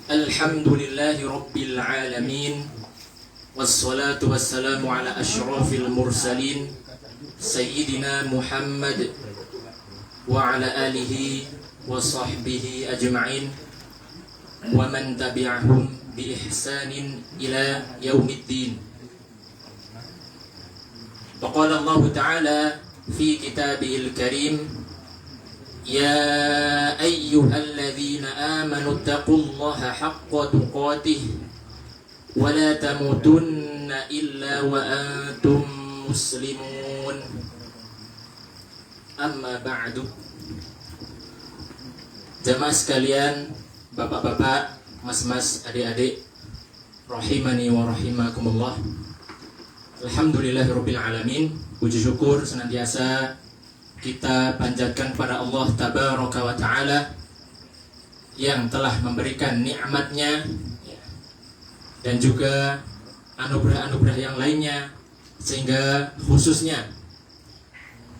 Alhamdulillahi Rabbil Alamin. Wassalatu wassalamu ala ashrafil mursalin Sayyidina Muhammad wa ala alihi wa sahbihi ajma'in wa man tabi'ahum bi ihsanin ila yaumiddin. Faqala Allah Ta'ala fi kitabihil karim, Ya ayyuhalladzina amanu taqullaha haqqa tuqatih wa la tamutunna illa wa antum muslimun. Amma ba'du. Jamaah sekalian, bapak-bapak, mas-mas, adik-adik, rahimani wa rahimakumullah. Alhamdulillahirabbil alamin. Puji syukur senantiasa kita panjatkan kepada Allah Tabaraka wa Ta'ala yang telah memberikan nikmatnya dan juga anugerah-anugerah yang lainnya, sehingga khususnya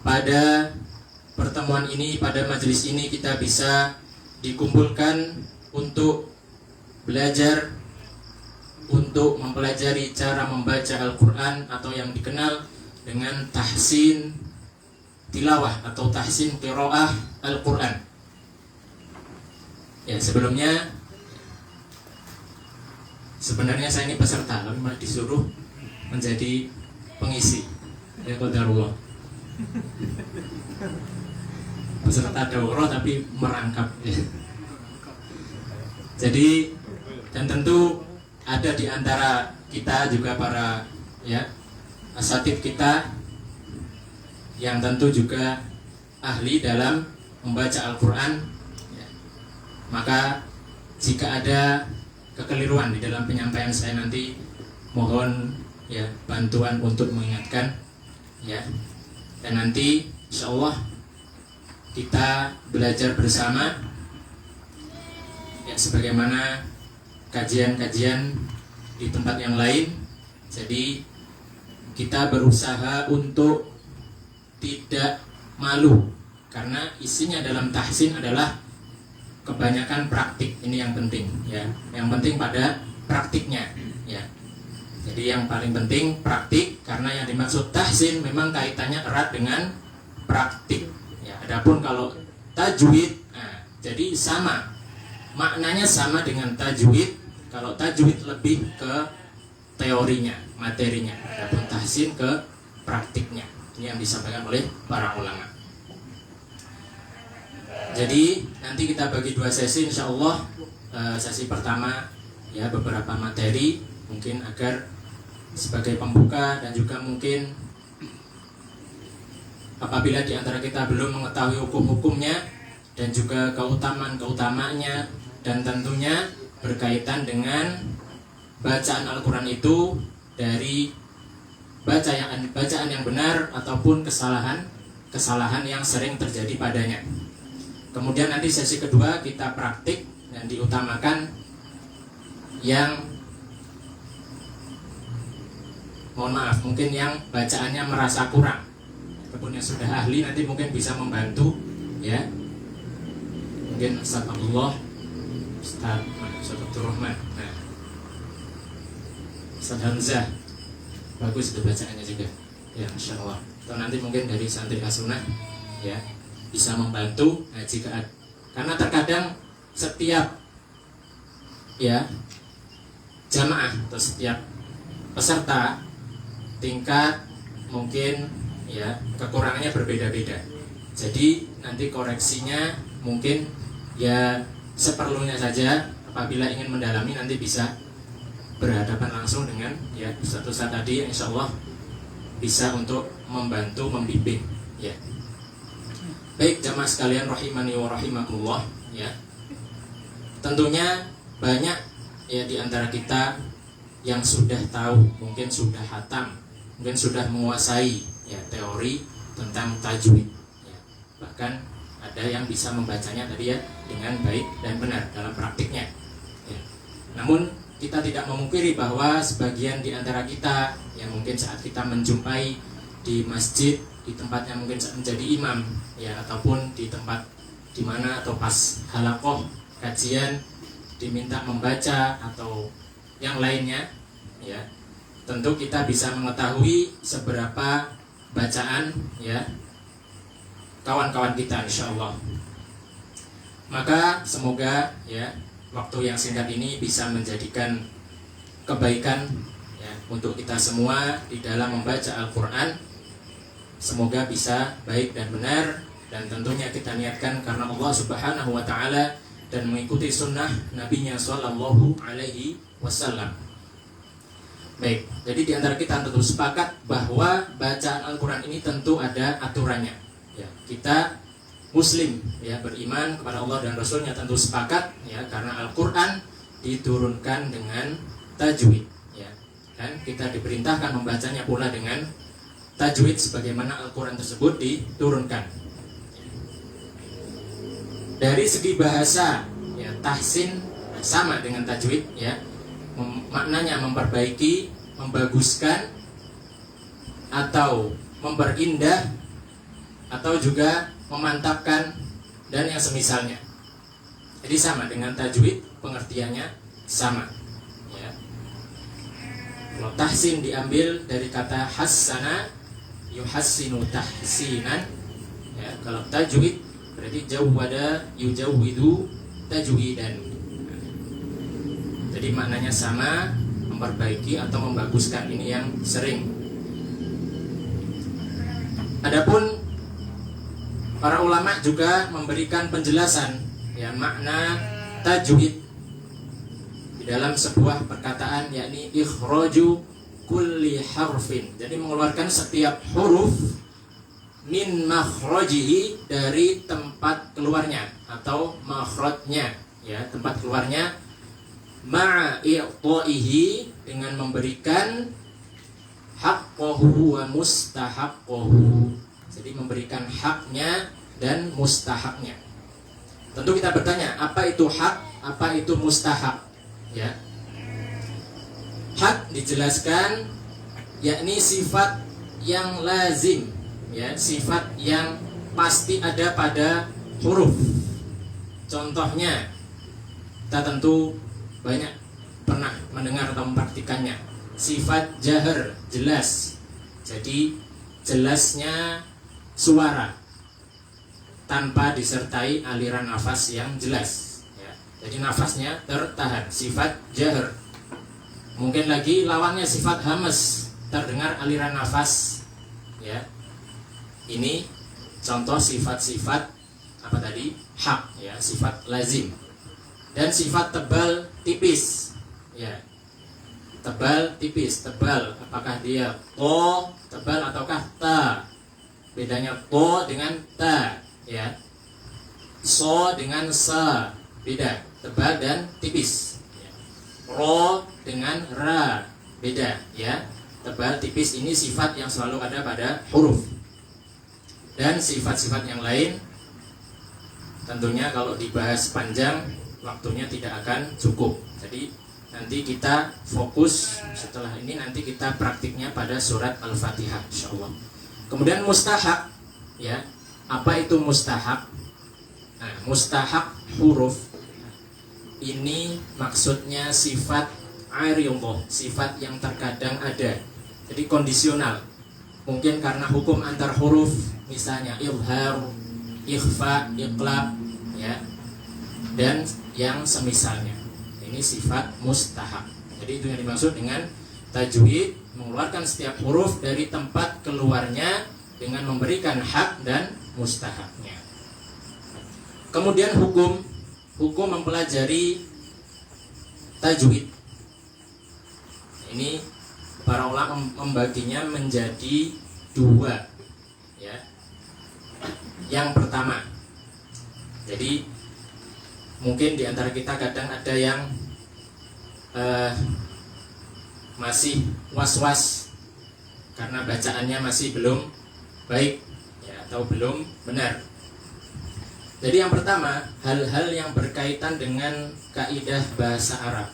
pada pertemuan ini, pada majelis ini kita bisa dikumpulkan untuk belajar, untuk mempelajari cara membaca Al-Quran atau yang dikenal dengan tahsin tilawah atau tahsin qiraah Al-Quran. Ya, sebelumnya sebenarnya saya ini peserta, tapi malah disuruh menjadi pengisi. Ya qadarullah. Peserta daurah tapi merangkap. Ya. Jadi, dan tentu ada di antara kita juga para asatidz kita yang tentu juga ahli dalam membaca Al-Quran. Maka jika ada kekeliruan di dalam penyampaian saya nanti, mohon bantuan untuk mengingatkan dan nanti insyaallah kita belajar bersama sebagaimana kajian-kajian di tempat yang lain. Jadi kita berusaha untuk tidak malu, karena isinya dalam tahsin adalah kebanyakan praktik. Ini yang penting yang penting pada praktiknya Jadi yang paling penting praktik, karena yang dimaksud tahsin memang kaitannya erat dengan praktik Adapun kalau tajwid, jadi sama maknanya, sama dengan tajwid. Kalau tajwid lebih ke teorinya, materinya, adapun tahsin ke praktiknya. Ini yang disampaikan oleh para ulama. Jadi nanti kita bagi dua sesi insyaallah. Sesi pertama beberapa materi mungkin agar sebagai pembuka, dan juga mungkin apabila di antara kita belum mengetahui hukum-hukumnya dan juga keutamaan-keutamaannya, dan tentunya berkaitan dengan bacaan Al-Quran itu dari bacaan yang benar ataupun kesalahan yang sering terjadi padanya. Kemudian nanti sesi kedua kita praktik dan diutamakan yang mungkin yang bacaannya merasa kurang. Ataupun yang sudah ahli nanti mungkin bisa membantu Mungkin Ustaz Abdullah, Ustaz Abdul Rahman, Ustaz Hamzah, bagus itu bacaannya juga insyaallah. Atau nanti mungkin dari santri As-Sunnah bisa membantu karena terkadang setiap jamaah atau setiap peserta tingkat mungkin kekurangannya berbeda-beda. Jadi nanti koreksinya mungkin seperlunya saja. Apabila ingin mendalami nanti bisa berhadapan langsung dengan ustaz-ustaz tadi yang insyaallah bisa untuk membantu membimbing. Baik jamaah sekalian rahimani wa rahimakumullah. Tentunya banyak di antara kita yang sudah tahu, mungkin sudah hatam, mungkin sudah menguasai teori tentang tajwid. Bahkan ada yang bisa membacanya tadi dengan baik dan benar dalam praktiknya. Namun kita tidak memungkiri bahwa sebagian di antara kita yang mungkin saat kita menjumpai di masjid, di tempatnya mungkin menjadi imam ataupun di tempat di mana atau pas halaqah kajian diminta membaca atau yang lainnya, ya, tentu kita bisa mengetahui seberapa bacaan, ya, kawan-kawan kita, insya Allah. Maka semoga, ya, waktu yang singkat ini bisa menjadikan kebaikan, ya, untuk kita semua di dalam membaca Al-Quran. Semoga bisa baik dan benar, dan tentunya kita niatkan karena Allah Subhanahu wa Ta'ala dan mengikuti sunnah Nabi-Nya Sallallahu Alaihi Wasallam. Baik, jadi di antara kita tentu sepakat bahwa bacaan Al-Quran ini tentu ada aturannya. Ya, kita Muslim, ya, beriman kepada Allah dan Rasulnya tentu sepakat, ya, karena Al-Quran diturunkan dengan tajwid, ya, dan kita diperintahkan membacanya pula dengan tajwid sebagaimana Al-Quran tersebut diturunkan. Dari segi bahasa, ya, tahsin sama dengan tajwid, ya, maknanya memperbaiki, membaguskan, atau memperindah, atau juga memantapkan, dan yang semisalnya. Jadi sama dengan tajwid, pengertiannya sama, ya. Kalau tahsin diambil dari kata hassana yuhassinu tahsinan, ya. Kalau tajwid berarti jawwada yujawwidu tajwidan. Jadi maknanya sama, memperbaiki atau membaguskan, ini yang sering. Adapun para ulama juga memberikan penjelasan, ya, makna tajwid di dalam sebuah perkataan, yakni ikhraju kulli harfin. Jadi mengeluarkan setiap huruf min makhrajihi, dari tempat keluarnya atau makhrajnya, ya, tempat keluarnya, ma'i'ta'ihi, dengan memberikan haqqahu wa mustahaqqahu. Jadi memberikan haknya dan mustahaknya. Tentu kita bertanya, apa itu hak, apa itu mustahak, ya. Hak dijelaskan yakni sifat yang lazim, ya, sifat yang pasti ada pada huruf. Contohnya, kita tentu banyak pernah mendengar atau mempraktikannya. Sifat jahar, jelas. Jadi jelasnya suara tanpa disertai aliran nafas yang jelas, ya. Jadi nafasnya tertahan, sifat jahar. Mungkin lagi lawannya sifat hamas, terdengar aliran nafas, ya. Ini contoh sifat-sifat apa tadi? Hak, ya, sifat lazim. Dan sifat tebal tipis, ya. Tebal tipis, tebal, apakah dia to tebal ataukah ta? Bedanya to dengan ta, ya. So dengan sa, beda, tebal dan tipis, ya. Ro dengan ra, beda, ya. Tebal tipis ini sifat yang selalu ada pada huruf. Dan sifat-sifat yang lain tentunya kalau dibahas panjang waktunya tidak akan cukup. Jadi nanti kita fokus setelah ini, nanti kita praktiknya pada surat Al-Fatihah, insyaallah. Kemudian mustahak, ya. Apa itu mustahak? Nah, mustahak huruf ini maksudnya sifat aridhah, sifat yang terkadang ada. Jadi kondisional. Mungkin karena hukum antar huruf, misalnya izhar, ikhfa, iqlab, ya, dan yang semisalnya. Ini sifat mustahak. Jadi itu yang dimaksud dengan tajwid, mengeluarkan setiap huruf dari tempat keluarnya dengan memberikan hak dan mustahaknya. Kemudian hukum mempelajari tajwid. Ini para ulama membaginya menjadi dua, ya. Yang pertama, jadi mungkin di antara kita kadang ada yang masih was-was karena bacaannya masih belum baik, ya, atau belum benar. Jadi yang pertama, hal-hal yang berkaitan dengan kaidah bahasa Arab,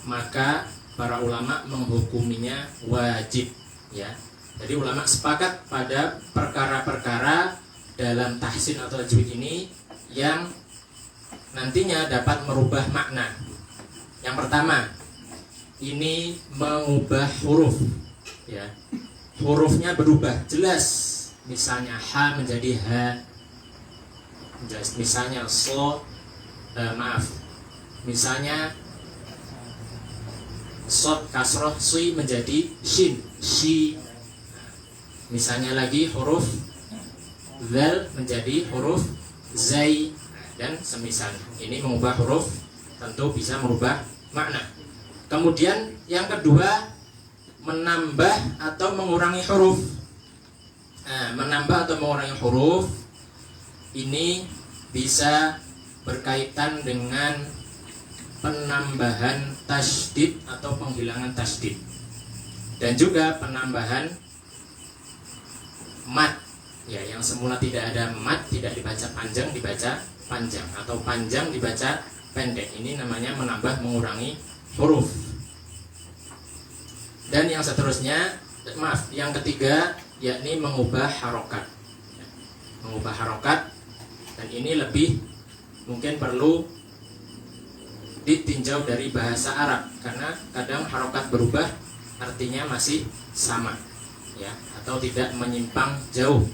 maka para ulama menghukuminya wajib, ya. Jadi ulama sepakat pada perkara-perkara dalam tahsin atau tajwid ini yang nantinya dapat merubah makna. Yang pertama, ini mengubah huruf, ya. Hurufnya berubah, jelas. Misalnya ha menjadi ha, misalnya misalnya sod kasroh sui menjadi shin, shi. Misalnya lagi huruf zal menjadi huruf zai dan semisalnya. Ini mengubah huruf, tentu bisa merubah makna. Kemudian yang kedua, menambah atau mengurangi huruf. Menambah atau mengurangi huruf ini bisa berkaitan dengan penambahan tasydid atau penghilangan tasydid, dan juga penambahan mat, ya, yang semula tidak ada mat, tidak dibaca panjang dibaca panjang, atau panjang dibaca pendek. Ini namanya menambah mengurangi huruf. Dan yang seterusnya, yang ketiga, yakni mengubah harokat. Mengubah harokat, dan ini lebih mungkin perlu ditinjau dari bahasa Arab, karena kadang harokat berubah artinya masih sama, ya, atau tidak menyimpang jauh.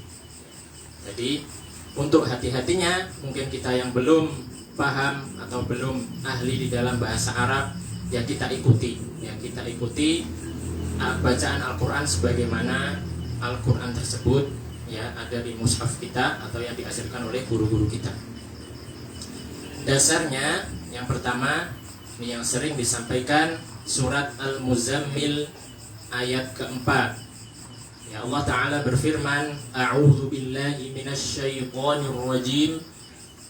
Jadi untuk hati-hatinya, mungkin kita yang belum paham atau belum ahli di dalam bahasa Arab, ya kita ikuti bacaan Al-Quran sebagaimana Al-Quran tersebut, ya, ada di mushaf kita atau yang diajarkan oleh guru-guru kita. Dasarnya yang pertama, ini yang sering disampaikan, surat Al-Muzammil ayat keempat. Ya, Allah Ta'ala berfirman, A'udzu billahi minasyaitonir rajim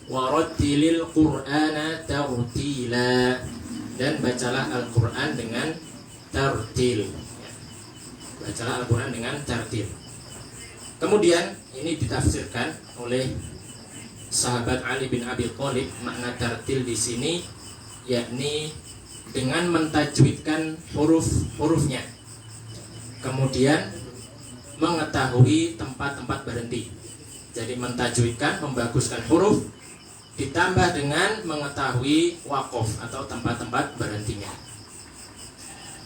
wa rattilil Qur'ana tartila. Dan bacalah Al-Quran dengan tartil. Bacalah Al-Quran dengan tartil. Kemudian ini ditafsirkan oleh sahabat Ali bin Abi Thalib, makna tartil di sini yakni dengan mentajwidkan huruf-hurufnya, kemudian mengetahui tempat-tempat berhenti. Jadi mentajwidkan, membaguskan huruf, ditambah dengan mengetahui waqaf atau tempat-tempat berhentinya.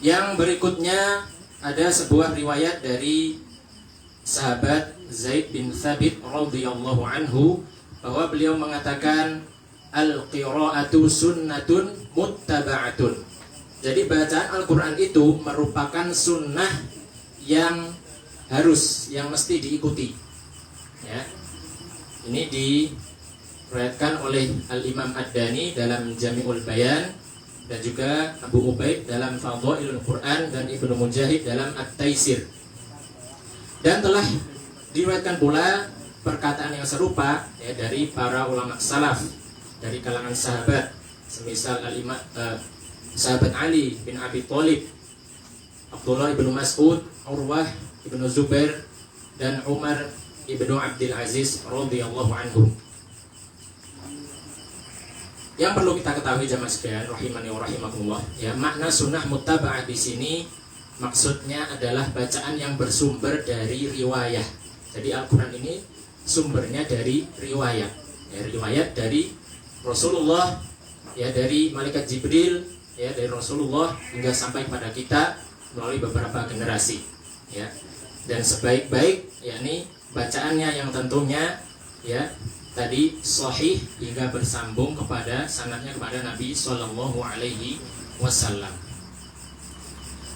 Yang berikutnya ada sebuah riwayat dari sahabat Zaid bin Thabit radhiyallahu anhu, bahwa beliau mengatakan al-qira'atu sunnatun muttaba'atun. Jadi bacaan Al-Quran itu merupakan sunnah yang harus, yang mesti diikuti, ya. Ini diriwayatkan oleh Al-Imam Ad-Dani dalam Jami'ul Bayan, dan juga Abu Ubaid dalam Fadhailul Quran, dan Ibnu Mujahid dalam At-Taisir. Dan telah diriwayatkan pula perkataan yang serupa, ya, dari para ulama salaf, dari kalangan sahabat, semisal sahabat Ali bin Abi Thalib, Abdullah ibnu Mas'ud, Urwah ibnu Zubair, dan Umar ibnu Abdul Aziz radhiyallahu anhum. Yang perlu kita ketahui jamaah sekalian rahimani wa rahimakumullah, ya, makna sunnah muttaba'ah di sini maksudnya adalah bacaan yang bersumber dari riwayah. Jadi Al-Quran ini sumbernya dari riwayat, ya, riwayat dari Rasulullah, ya, dari malaikat Jibril, ya, dari Rasulullah hingga sampai pada kita melalui beberapa generasi, ya. Dan sebaik-baik, yakni bacaannya yang tentunya, ya, tadi sahih hingga bersambung kepada sanadnya kepada Nabi Shallallahu Alaihi Wasallam.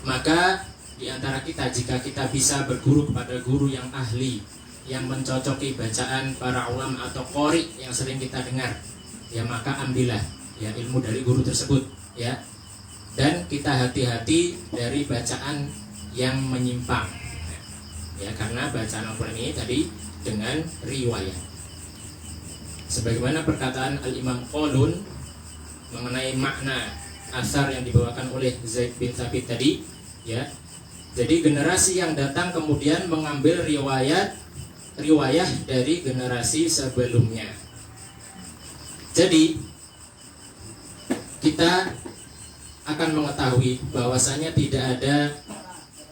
Maka di antara kita, jika kita bisa berguru kepada guru yang ahli, yang mencocoki bacaan para ulama atau qori yang sering kita dengar, ya, maka ambillah, ya, ilmu dari guru tersebut, ya. Dan kita hati-hati dari bacaan yang menyimpang, ya, karena bacaan Al-Quran ini tadi dengan riwayat. Sebagaimana perkataan Al-Imam Qalun mengenai makna asar yang dibawakan oleh Zaid bin Thabit tadi, ya. Jadi generasi yang datang kemudian mengambil riwayah dari generasi sebelumnya. Jadi kita akan mengetahui bahwasanya tidak ada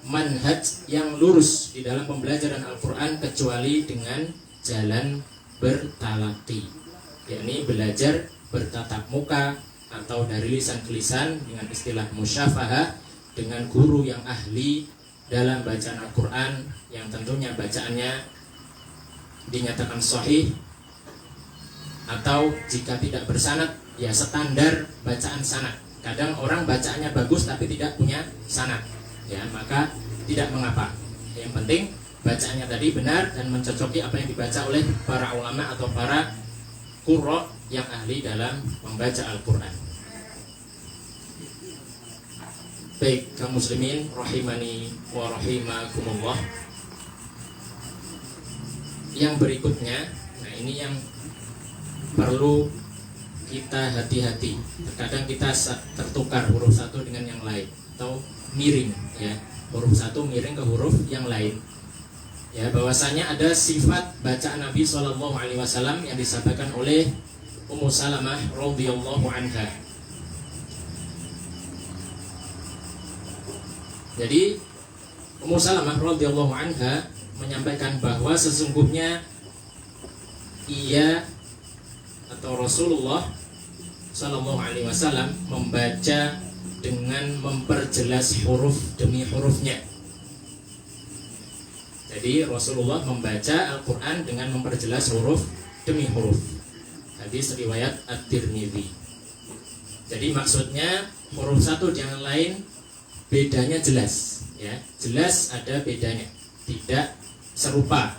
manhaj yang lurus di dalam pembelajaran Al-Quran kecuali dengan jalan bertalaqi, yakni belajar bertatap muka atau dari lisan ke lisan dengan istilah musyafahah dengan guru yang ahli dalam bacaan Al-Quran yang tentunya bacaannya dinyatakan sahih, atau jika tidak bersanad ya standar bacaan sanad. Kadang orang bacaannya bagus tapi tidak punya sanad, ya maka tidak mengapa. Yang penting bacaannya tadi benar dan mencocoki apa yang dibaca oleh para ulama atau para qurra yang ahli dalam membaca Al-Quran. Baik kaum muslimin rahimani wa rahimakumullah. Yang berikutnya, nah ini yang perlu kita hati-hati. Terkadang kita tertukar huruf satu dengan yang lain atau miring, ya huruf satu miring ke huruf yang lain. Ya bahwasanya ada sifat bacaan Nabi SAW yang disampaikan oleh Ummu Salamah radhiyallahu anha. Jadi Ummu Salamah radhiyallahu anha menyampaikan bahwa sesungguhnya ia atau Rasulullah Sallallahu Alaihi Wasallam membaca dengan memperjelas huruf demi hurufnya. Jadi Rasulullah membaca Al-Quran dengan memperjelas huruf demi huruf. Hadis riwayat At-Tirmidzi. Jadi maksudnya huruf satu dengan lain bedanya jelas, ya jelas ada bedanya, tidak serupa.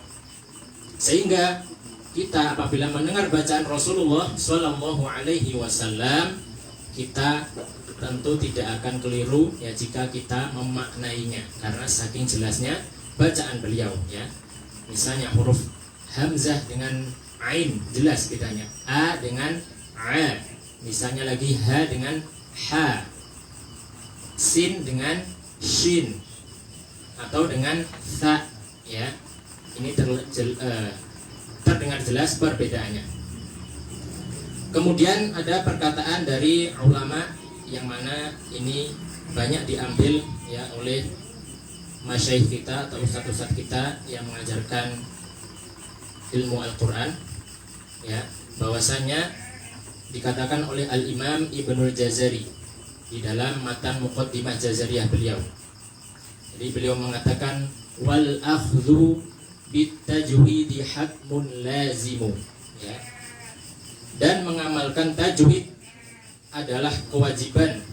Sehingga kita apabila mendengar bacaan Rasulullah Shallallahu Alaihi Wasallam, kita tentu tidak akan keliru ya jika kita memaknainya, karena saking jelasnya bacaan beliau. Ya, misalnya huruf hamzah dengan ain jelas bedanya, a dengan a, misalnya lagi ha dengan ha, sin dengan shin, atau dengan tha. Ya, ini terdengar jelas perbedaannya. Kemudian ada perkataan dari ulama yang mana ini banyak diambil ya oleh masyayikh kita atau ustadz-ustadz kita yang mengajarkan ilmu Al-Quran, ya bahwasanya dikatakan oleh Al-Imam Ibnul Jazari di dalam matan Muqaddimah Jazariyah beliau. Jadi beliau mengatakan wal akhdhu bitajwidi hatmun lazimu, ya. Dan mengamalkan tajwid adalah kewajiban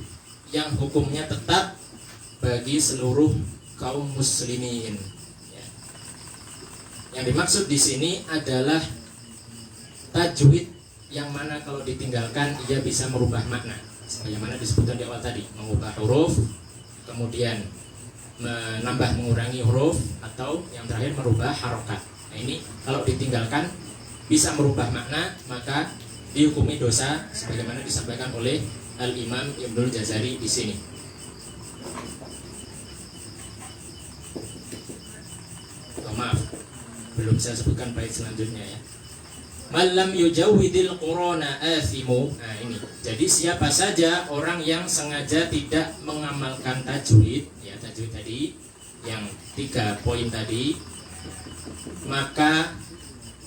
yang hukumnya tetap bagi seluruh kaum muslimin. Ya. Yang dimaksud di sini adalah tajwid yang mana kalau ditinggalkan ia bisa merubah makna. Sebagaimana disebutkan di awal tadi, mengubah huruf, kemudian menambah mengurangi huruf, atau yang terakhir merubah harokat. Nah ini kalau ditinggalkan bisa merubah makna, maka dihukumi dosa sebagaimana disampaikan oleh Al-Imam Ibnul Jazari di sini. Oh, maaf, belum saya sebutkan bait selanjutnya ya. Malam yujawidil qurana athimu. Nah ini, jadi siapa saja orang yang sengaja tidak mengamalkan tajwid, ya tajwid tadi yang 3 poin tadi, maka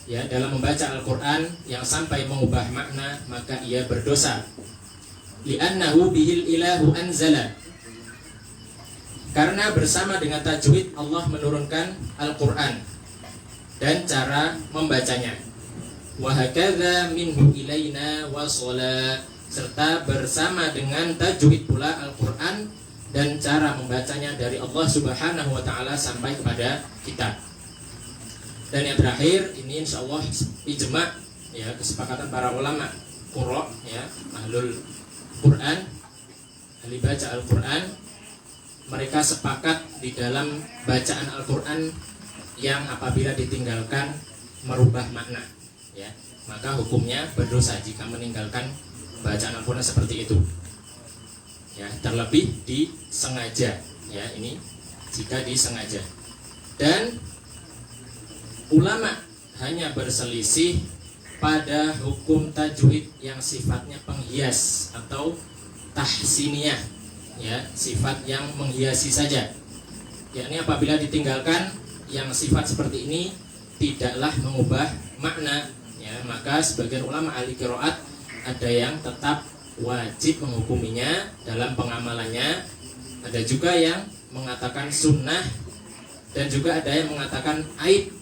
ya dalam membaca Al-Quran yang sampai mengubah makna, maka ia berdosa. Li'annahu bihil ilahu anzala, karena bersama dengan tajwid Allah menurunkan Al-Quran dan cara membacanya. Wa hakadza minhu ilaina wasala, serta bersama dengan tajwid pula Al-Quran dan cara membacanya dari Allah Subhanahu wa taala sampai kepada kita. Dan yang terakhir ini insyaallah ijma, ya kesepakatan para ulama qurra, ya ahlul Quran, ahli baca Al-Quran, mereka sepakat di dalam bacaan Al-Quran yang apabila ditinggalkan merubah makna, ya maka hukumnya berdosa jika meninggalkan bacaan Al-Quran seperti itu, ya terlebih disengaja, ya ini jika disengaja. Dan ulama hanya berselisih pada hukum tajwid yang sifatnya penghias atau tahsiniyah, ya sifat yang menghiasi saja, yakni apabila ditinggalkan yang sifat seperti ini tidaklah mengubah makna, ya maka sebagian ulama ahli qiraat ada yang tetap wajib menghukuminya dalam pengamalannya, ada juga yang mengatakan sunnah, dan juga ada yang mengatakan aib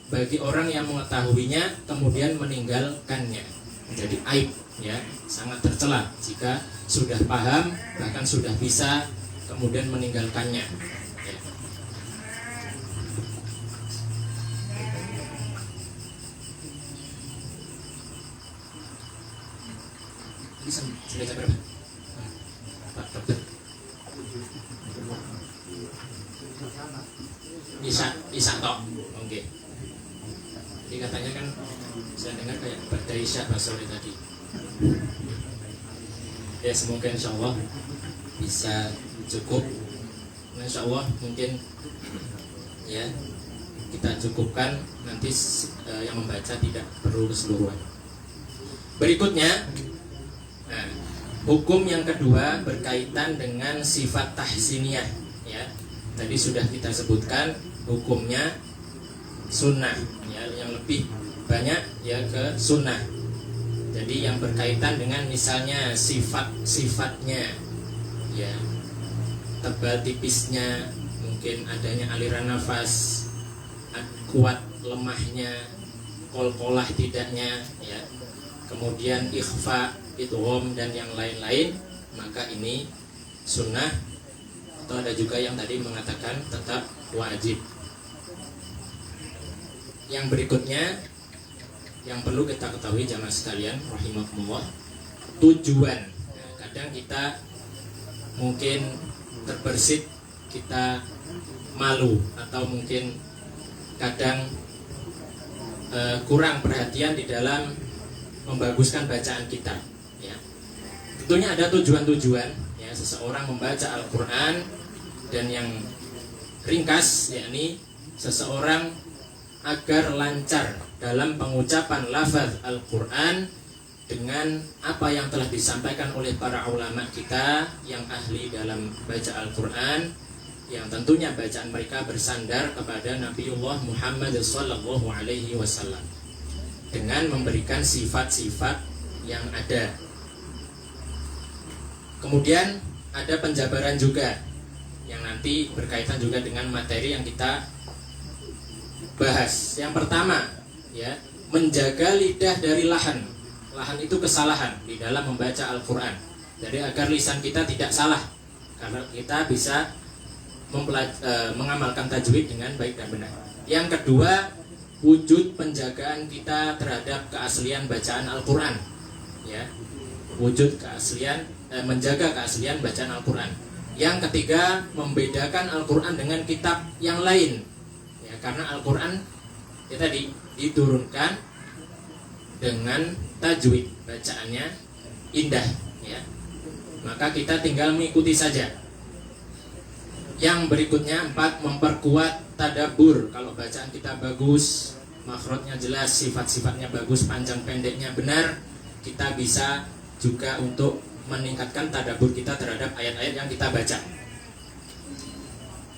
bagi orang yang mengetahuinya kemudian meninggalkannya. Jadi aib, ya, sangat tercela jika sudah paham bahkan sudah bisa kemudian meninggalkannya, ya. Bisa sudah berapa? Pak Dokter. Isa tok. Oke. Jadi katanya kan saya dengar kayak pada Isya Pak sore tadi. Ya, semoga insya Allah bisa cukup. Insya Allah mungkin ya kita cukupkan, nanti yang membaca tidak perlu keseluruhan. Berikutnya, nah, hukum yang kedua berkaitan dengan sifat tahsiniyah, ya. Tadi sudah kita sebutkan hukumnya sunnah, ya, yang lebih banyak ya ke sunnah. Jadi yang berkaitan dengan misalnya sifat-sifatnya, ya, tebal tipisnya, mungkin adanya aliran nafas, kuat lemahnya, kolkolah tidaknya, ya, kemudian ikhfa, idgham dan yang lain-lain, maka ini sunnah. Atau ada juga yang tadi mengatakan tetap wajib. Yang berikutnya yang perlu kita ketahui jamaah sekalian rahimakumullah, tujuan. Nah, kadang kita mungkin terbersit, kita malu, atau mungkin kadang kurang perhatian di dalam membaguskan bacaan kita, ya. Tentunya ada tujuan-tujuan, ya, seseorang membaca Al-Quran, dan yang ringkas yakni seseorang agar lancar dalam pengucapan lafaz Al-Quran dengan apa yang telah disampaikan oleh para ulama kita yang ahli dalam baca Al-Quran, yang tentunya bacaan mereka bersandar kepada Nabiullah Muhammad SAW, dengan memberikan sifat-sifat yang ada. Kemudian ada penjabaran juga yang nanti berkaitan juga dengan materi yang kita bahas. Yang pertama, ya, menjaga lidah dari lahan. Lahan itu kesalahan di dalam membaca Al-Quran. Jadi agar lisan kita tidak salah, karena kita bisa mengamalkan tajwid dengan baik dan benar. Yang kedua, wujud penjagaan kita terhadap keaslian bacaan Al-Quran, ya, wujud keaslian, menjaga keaslian bacaan Al-Quran. Yang ketiga, membedakan Al-Quran dengan kitab yang lain, ya, karena Al-Quran ya tadi diturunkan dengan tajwid, bacaannya indah, ya, maka kita tinggal mengikuti saja. Yang berikutnya, 4, memperkuat tadabbur. Kalau bacaan kita bagus, makhrajnya jelas, sifat-sifatnya bagus, panjang pendeknya benar, kita bisa juga untuk meningkatkan tadabbur kita terhadap ayat-ayat yang kita baca.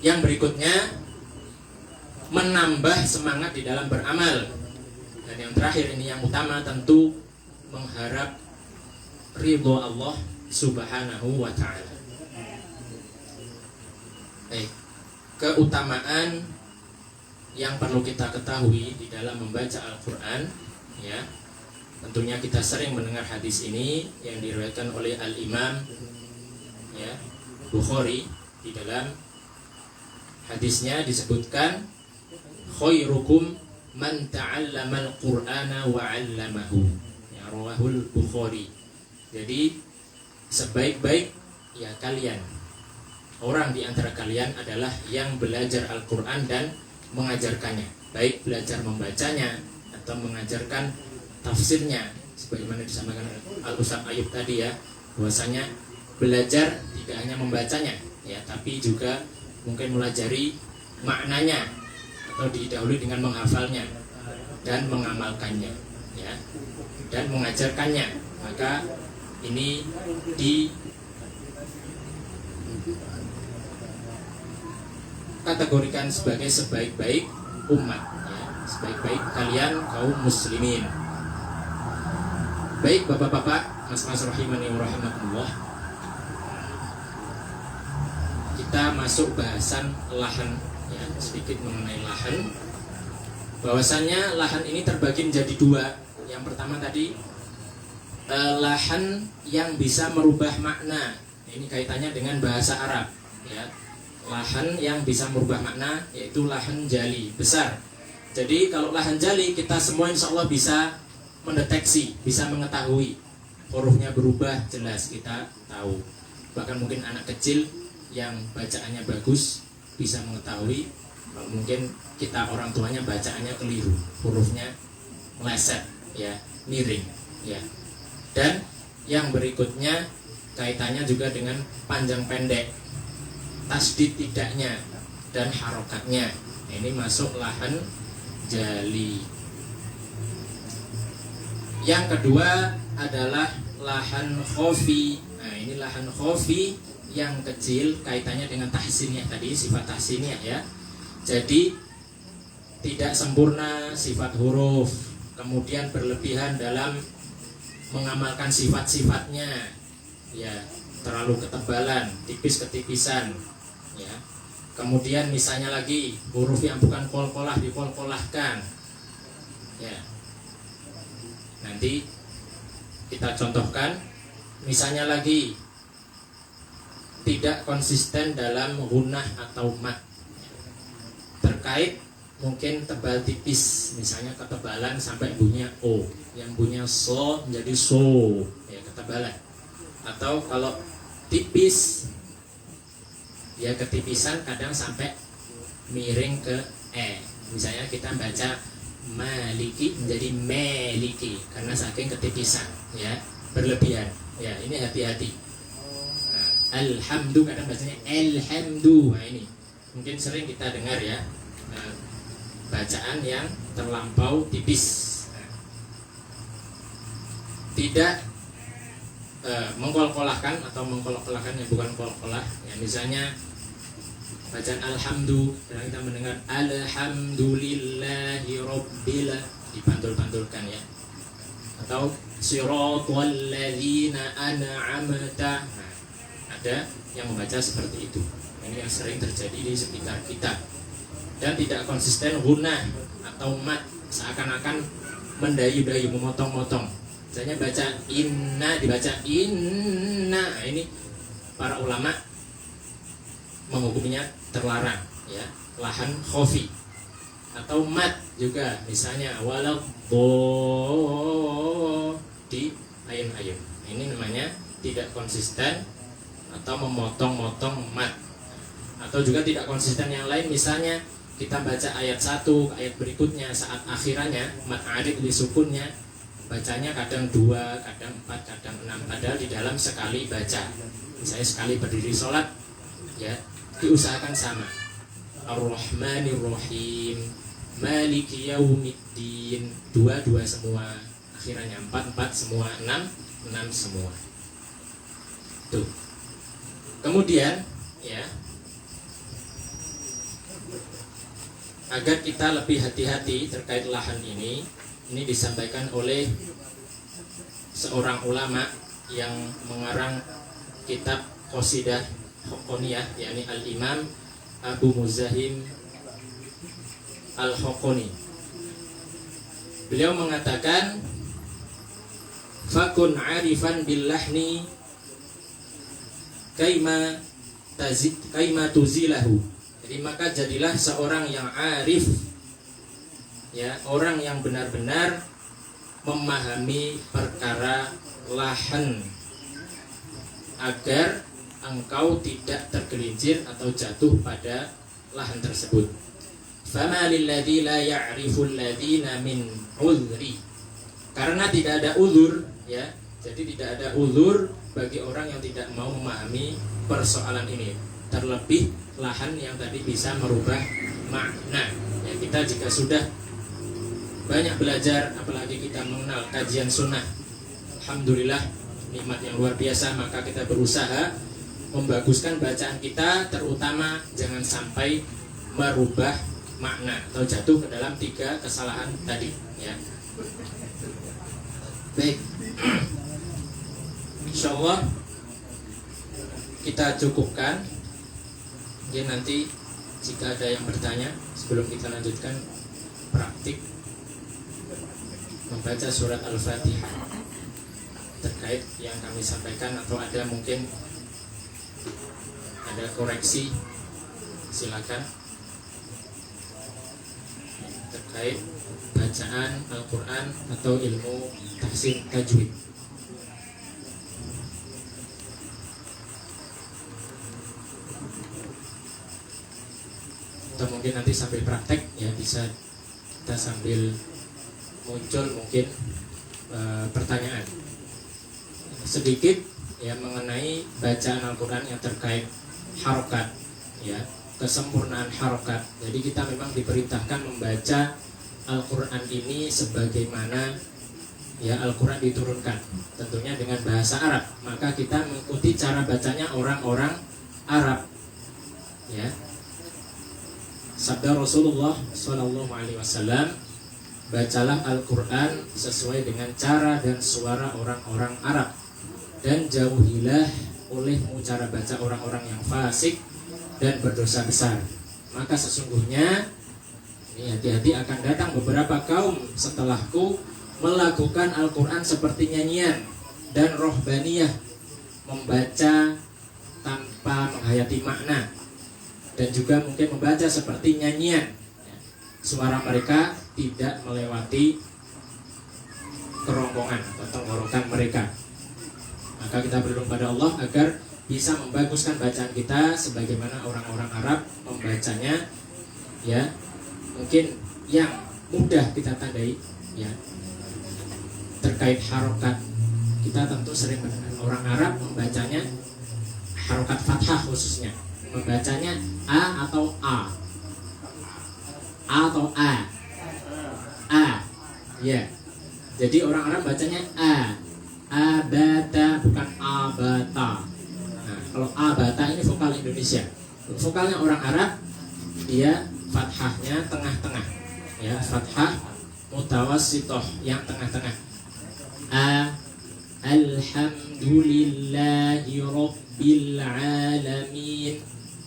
Yang berikutnya, menambah semangat di dalam beramal. Dan yang terakhir ini yang utama, tentu mengharap ridho Allah Subhanahu wa ta'ala. Keutamaan yang perlu kita ketahui di dalam membaca Al-Quran, ya, tentunya kita sering mendengar hadis ini yang diriwayatkan oleh Al-Imam, ya, Bukhari. Di dalam hadisnya disebutkan, khairukum man ta'allama al-Qur'ana wa 'allamahu, ya, rawahul Bukhari. Jadi sebaik-baik ya kalian, orang di antara kalian adalah yang belajar Al-Quran dan mengajarkannya, baik belajar membacanya atau mengajarkan tafsirnya, sebagaimana disampaikan Al-Ustaz Ayub tadi, ya, bahwasanya belajar tidak hanya membacanya, ya, tapi juga mungkin melajari maknanya atau didahului dengan menghafalnya dan mengamalkannya, ya, dan mengajarkannya. Maka ini dikategorikan sebagai sebaik-baik umat, ya, sebaik-baik kalian kaum muslimin. Baik bapak-bapak, mas-mas rahimani wa rahimakumullah, kita masuk bahasan lahan ya, sedikit mengenai lahan. Bahwasannya lahan ini terbagi menjadi dua. Yang pertama tadi lahan yang bisa merubah makna. Ini kaitannya dengan bahasa Arab ya. Lahan yang bisa merubah makna yaitu lahan jali, besar. Jadi kalau lahan jali kita semua insya Allah bisa mendeteksi, bisa mengetahui. Hurufnya berubah jelas kita tahu. Bahkan mungkin anak kecil yang bacaannya bagus bisa mengetahui. Kalau mungkin kita orang tuanya bacaannya keliru, hurufnya meleset ya, miring ya. Dan yang berikutnya kaitannya juga dengan panjang pendek, tasdid tidaknya dan harokatnya. Ini masuk lahan jali. Yang kedua adalah lahan khofi. Nah, ini lahan khofi yang kecil, kaitannya dengan tahsiniyah tadi, sifat tahsiniyah ya. Jadi tidak sempurna sifat huruf, kemudian berlebihan dalam mengamalkan sifat-sifatnya ya, terlalu ketebalan, tipis ketipisan ya. Kemudian misalnya lagi huruf yang bukan qalqalah diqalqalahkan ya. Nanti kita contohkan, misalnya lagi tidak konsisten dalam gunnah atau mat, terkait mungkin tebal tipis, misalnya ketebalan sampai bunyinya o, yang bunyinya so menjadi so ya, ketebalan. Atau kalau tipis ya, ketipisan kadang sampai miring ke e, misalnya kita baca maliki menjadi meliki karena saking ketipisan ya, berlebihan ya. Ini hati-hati. Nah, alhamdu kadang bacanya alhamdu. Nah, ini mungkin sering kita dengar ya, bacaan yang terlampau tipis. Nah, tidak mengkolkolahkan atau mengkolkolahkan yang bukan kolkolah ya, misalnya bacaan alhamdu, dan kita mendengar alhamdulillahi rabbil, dipantul-pantulkan ya. Atau siratal ladzina an'amta. Nah, ada yang membaca seperti itu. Ini yang sering terjadi di sekitar kita. Dan tidak konsisten gunnah atau mat, seakan-akan mendayu-dayu, memotong-motong. Misalnya baca inna dibaca inna. Nah, ini para ulama menghukumnya terlarang ya, lahan khofi. Atau mat juga, misalnya walau di ayun-ayun. Ini namanya tidak konsisten atau memotong-motong mat. Atau juga tidak konsisten yang lain, misalnya kita baca ayat 1 ke ayat berikutnya, saat akhirannya mat arid di sukunnya, bacanya kadang 2, kadang 4, kadang 6, padahal di dalam sekali baca. Misalnya sekali berdiri sholat ya, diusahakan sama. Ar-Rahmanir Rahim, Maliki Yaumiddin, 2 semua, akhirannya 4 semua, 6 semua. Tuh. Kemudian ya, agar kita lebih hati-hati terkait lahan ini disampaikan oleh seorang ulama yang mengarang kitab Qasidah Hoqoniyah, yakni Al-Imam Abu Muzahim Al-Hoqoni. Beliau mengatakan, fakun arifan billahni kaima tuzilahu. Jadi maka jadilah seorang yang arif ya, orang yang benar-benar memahami perkara lahan, agar engkau tidak tergelincir atau jatuh pada lahan tersebut. Fama lilladzi la ya'riful ladzina min udhri. Karena tidak ada uzur ya. Jadi tidak ada uzur bagi orang yang tidak mau memahami persoalan ini. Terlebih lahan yang tadi bisa merubah makna. Ya, kita jika sudah banyak belajar, apalagi kita mengenal kajian sunnah, alhamdulillah, nikmat yang luar biasa. Maka kita berusaha membaguskan bacaan kita, terutama jangan sampai merubah makna atau jatuh ke dalam 3 kesalahan tadi ya. Baik, insyaallah kita cukupkan. Mungkin nanti jika ada yang bertanya sebelum kita lanjutkan praktik membaca surat Al-Fatihah terkait yang kami sampaikan, atau ada mungkin ada koreksi, silakan, terkait bacaan Al-Quran atau ilmu tafsir tajwid. Atau mungkin nanti sambil praktek ya, bisa kita sambil muncul mungkin pertanyaan sedikit ya mengenai bacaan Al-Quran yang terkait harokat ya, kesempurnaan harokat. Jadi kita memang diperintahkan membaca Al-Quran ini sebagaimana ya Al-Quran diturunkan, tentunya dengan bahasa Arab. Maka kita mengikuti cara bacanya orang-orang Arab ya. Sabda Rasulullah SAW, bacalah Al-Quran sesuai dengan cara dan suara orang-orang Arab, dan jauhilah olehmu cara baca orang-orang yang fasik dan berdosa besar. Maka sesungguhnya ini hati-hati, akan datang beberapa kaum setelahku melakukan Al-Quran seperti nyanyian dan rohbaniyah, membaca tanpa menghayati makna, dan juga mungkin membaca seperti nyanyian. Suara mereka tidak melewati kerongkongan atau tenggorokan mereka. Maka kita berdoa pada Allah agar bisa membaguskan bacaan kita sebagaimana orang-orang Arab membacanya ya. Mungkin yang mudah kita tandai ya terkait harokat, kita tentu sering mendengar orang Arab membacanya harokat fathah, khususnya membacanya a atau a atau a ya. Jadi orang Arab bacanya abata, bukan abata. Nah, kalau abata ini vokal Indonesia. Vokalnya orang Arab dia fathahnya tengah-tengah ya, fathah mutawassithah yang tengah-tengah. Alhamdulillahi rabbil alamin.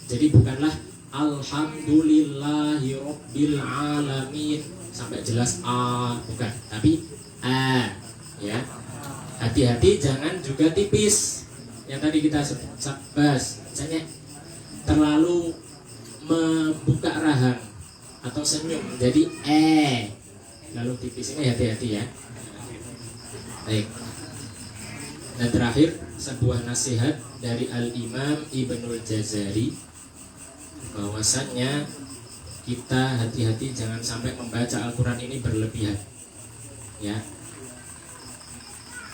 Jadi bukanlah alhamdulillahi rabbil alamin sampai jelas a, bukan, tapi a ya. Hati-hati jangan juga tipis yang tadi kita bahas, misalnya terlalu membuka rahang atau senyum jadi lalu tipis, ini hati-hati ya. Baik. Dan terakhir sebuah nasihat dari Al-Imam Ibnul Jazari, bahwasannya kita hati-hati jangan sampai membaca Al-Quran ini berlebihan ya.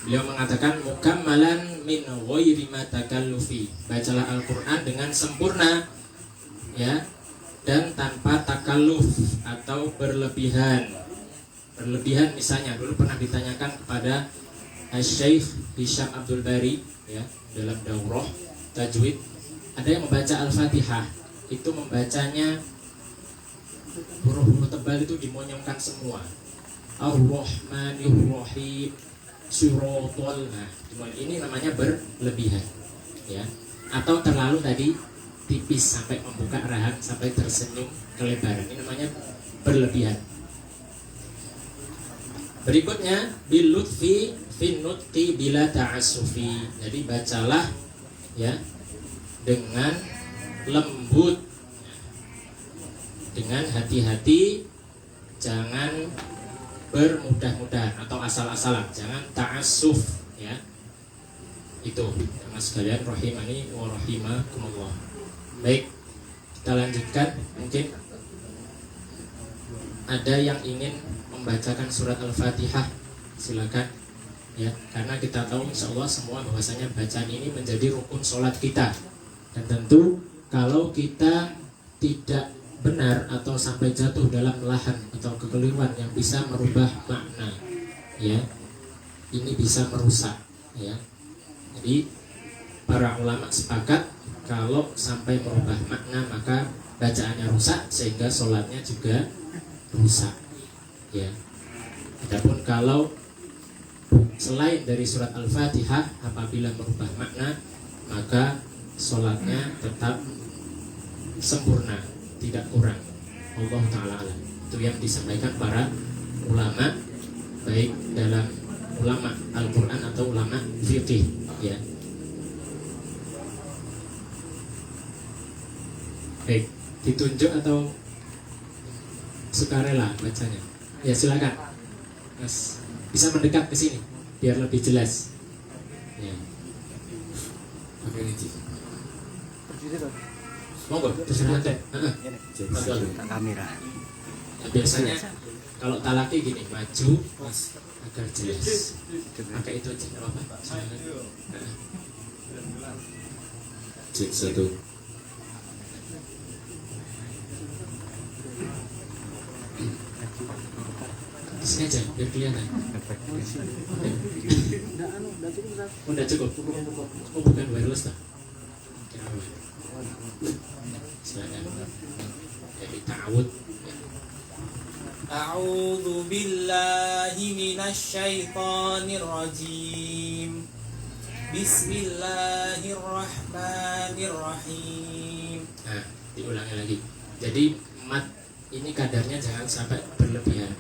Beliau mengatakan mukammalan min ghairi ma takallufi, bacalah Al-Quran dengan sempurna ya, dan tanpa takalluf atau berlebihan. Berlebihan misalnya dulu pernah ditanyakan kepada Syekh Hisham Abdul Bari ya, dalam daurah tajwid, ada yang membaca Al-Fatihah itu membacanya huruf-huruf tebal itu dimonyongkan semua, Ar-Rahmanir-Rahim, Suratul. Nah, ini namanya berlebihan ya, atau terlalu tadi tipis sampai membuka rahang sampai tersenyum kelebaran, ini namanya berlebihan. Berikutnya bilutfi fin nutqi bila ta'assufi. Jadi bacalah ya dengan lembut, dengan hati-hati, jangan bermudah-mudahan atau asal-asalan, jangan ta'assuf ya. Itu jamaah sekalian rahimani wa rahimakumullah. Baik, kita lanjutkan. Mungkin ada yang ingin membacakan surat Al-Fatihah, silakan ya, karena kita tahu insyaallah semua bahwasanya bacaan ini menjadi rukun sholat kita. Dan tentu kalau kita tidak benar atau sampai jatuh dalam lahan atau kekeliruan yang bisa merubah makna ya, ini bisa merusak ya. Jadi para ulama sepakat kalau sampai merubah makna maka bacaannya rusak, sehingga sholatnya juga rusak ya. Adapun kalau selain dari surat Al-Fatihah apabila merubah makna, maka sholatnya tetap sempurna, tidak kurang. Allah Ta'ala alam. Itu yang disampaikan para ulama, baik dalam ulama Al-Quran atau ulama fiqih, ya. Baik, ditunjuk atau sukarela bacanya? Ya silakan, Mas. Bisa mendekat ke sini biar lebih jelas. Ya. Oke, ini. Monggo, terserah aja. Kamera. Ya, biasanya kalau talaki gini, maju mas agar jelas. Pakai itu aja, nggak apa-apa. Cek satu. Di sini aja, biar kelihatan. Udah cukup. Oh, bukan wireless tak? Silakan. Jadi ta'awud. A'udzu billahi minasy syaithanir rajim. Bismillahirrahmanirrahim. Nah, diulangi lagi. Jadi mat ini kadarnya jangan sampai berlebihan.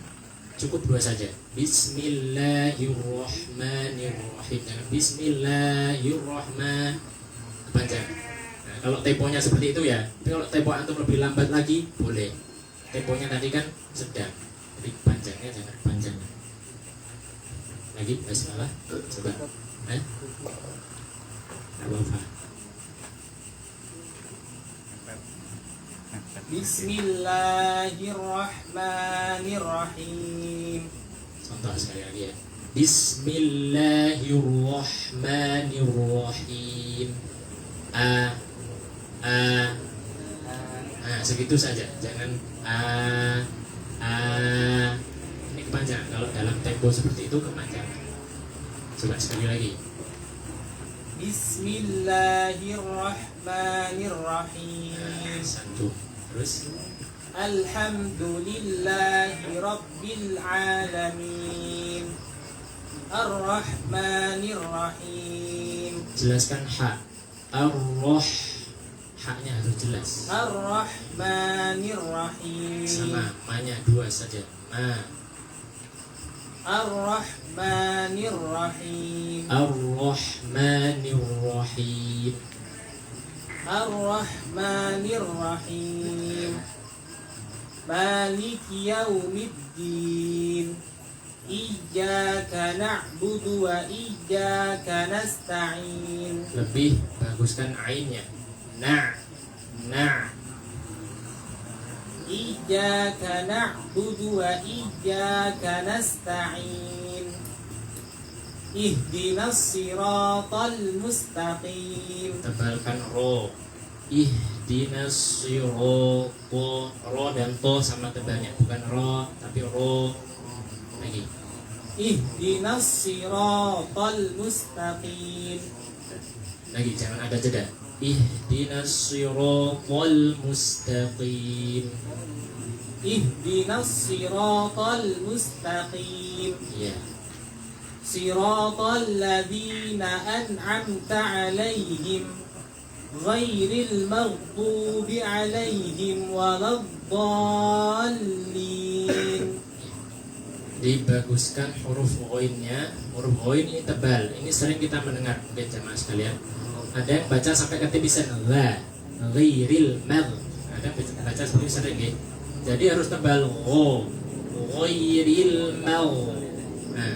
Cukup 2 saja. Bismillahirrahmanirrahim. Jangan Bismillahirrahman kepanjang. Nah, kalau temponya seperti itu ya. Tapi kalau tempo antum lebih lambat lagi boleh. Temponya tadi kan sedang. Jadi panjangnya jangan panjang. Lagi basmalah. Coba. Apa? Bismillahirrahmanirrahim. Contoh sekali lagi ya. Bismillahirrahmanirrahim. Segitu saja. Jangan ini kepanjangan. Kalau dalam tempo seperti itu kepanjangan. Coba sekali lagi. Bismillahirrahmanirrahim. Satu. Terus. Alhamdulillahi Rabbil Alamin. Ar-Rahmanir-Rahim. Jelaskan ha. Ar-Rah. Haknya harus jelas. Ar-Rahmanir-Rahim. Sama, ma-nya 2 saja. Ma. Ar-Rahmanir-Rahim. Ar-Rahmanir-Rahim. Ar-Rahmanir-Rahim. Maliki yaumiddin. Iyyaka na'budu wa iyyaka nasta'in. Lebih baguskan ainnya. Na. Iyyaka na'budu wa iyyaka nasta'in. Ihdinas siratal mustaqim. Tebalkan ro. Ihdinas sirata. Ro dan to sama tebalnya, bukan ro tapi ro. Lagi. Ihdinas siratal mustaqim. Lagi, jangan ada jeda. Ihdinas siratal mustaqim. Ihdinas siratal mustaqim. Iya. Siratal ladzina an'amta 'alaihim ghairil maghdubi 'alaihim waladdallin. Dibaguskan huruf ghoinnya. Huruf ghoin ini tebal. Ini sering kita mendengar mungkin jamaah sekalian. Ada yang baca sampai ketipisan la ghairil mag. Ada yang baca seperti sering ya. Jadi harus tebal gho. Ghairil mag. Nah,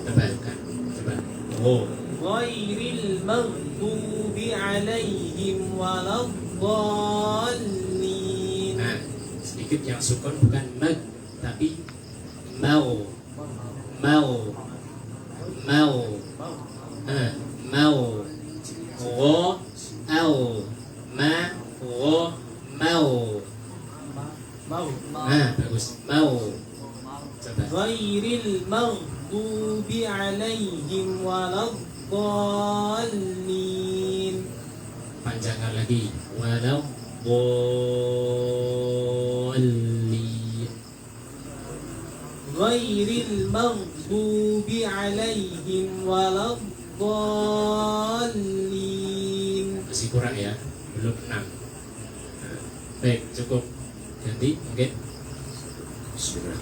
tebalkan. Coba. Gho. Ghairil maghdubi 'alaihim waladdallin. Nah, sedikit yang sukun bukan mag tapi mau. Mau. Gho au ma gho mau. Bagus. Mau. Coba. Ghairil maghdubi 'alaihim waladdallin. Panjangkan lagi. Waladdallin. Ghairil maghdubi maghdubi alaihim waladdallin. Masih kurang ya, belum 6. Baik, cukup. Ganti, mungkin. Bismillah.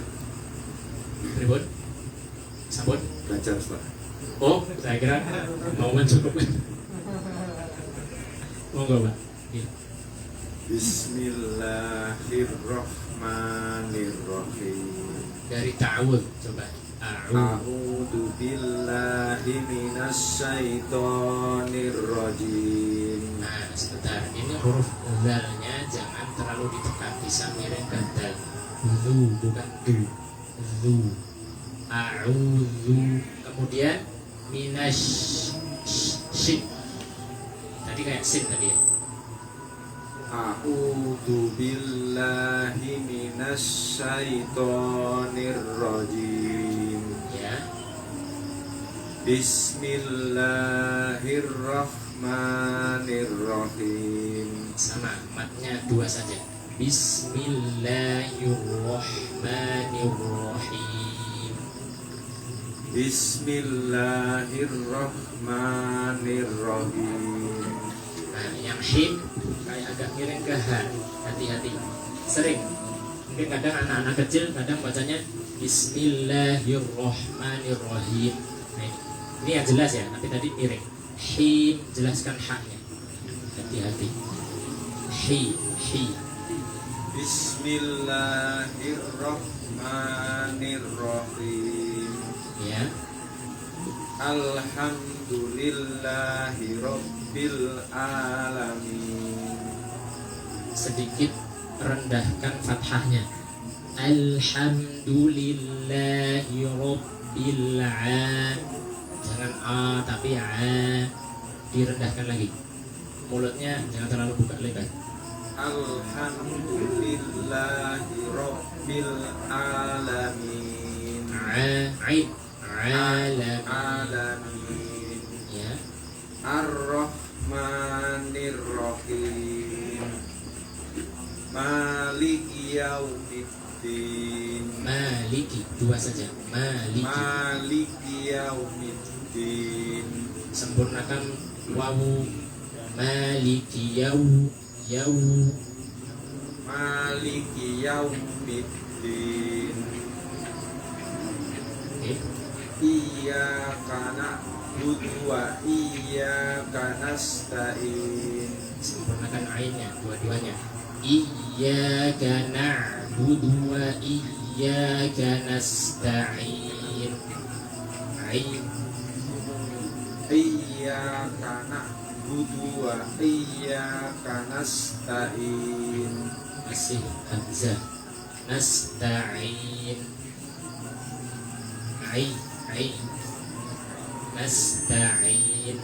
Tribun, sabun. Belajar Pak. Oh, saya kira mau mencukupkan. Monggo, Pak. Iya. Bismillahirrahmanirrahim. Dari ta'awud, coba. A'udzu billahi minasyaitonir rajim. Nah, sebentar. Ini huruf zalnya jangan terlalu ditekan, bisa miring ke dal. Zu, bukan du. Zu. A'udzu. Kemudian minasy. Tadi kayak sin tadi ya. A'udzu billahi minasyaitonir rajim. Ya. Bismillahirrahmanirrahim. Sama, matnya 2 saja. Bismillahirrahmanirrahim. Bismillahirrahmanirrahim. Nah, yang hin kayak agak miring ke ha. Hati-hati. Sering. Mungkin kadang anak-anak kecil kadang bacanya Bismillahirrahmanirrahim. Nah, ini yang jelas ya, tapi tadi miring. Hin, jelaskan haknya. Hati-hati. Hi. Bismillahirrahmanirrahim. Ya. Alhamdulillahi rabbil alamin. Sedikit rendahkan fathahnya. Alhamdulillahi rabbil alamin. Jangan a tapi a, direndahkan lagi. Mulutnya jangan terlalu buka lebar. Alhamdulillahi rabbil alamin. Alamin. Ya. Ar-Rahmanir Rahim. Maliki yaumiddin. Maliki, 2 saja. Maliki. Maliki yaumiddin. Sempurnakan wawu. Maliki yau. Maliki yaumiddin. Oke. Iyyaka na'budu wa iyyaka nasta'in. Sempurnakan ainnya, dua-duanya. Iyyaka na'budu wa iyyaka nasta'in. Ain. Iyyaka na'budu wa iyyaka nasta'in. Masih hamzah. Nasta'in. Ain. Nasta'in.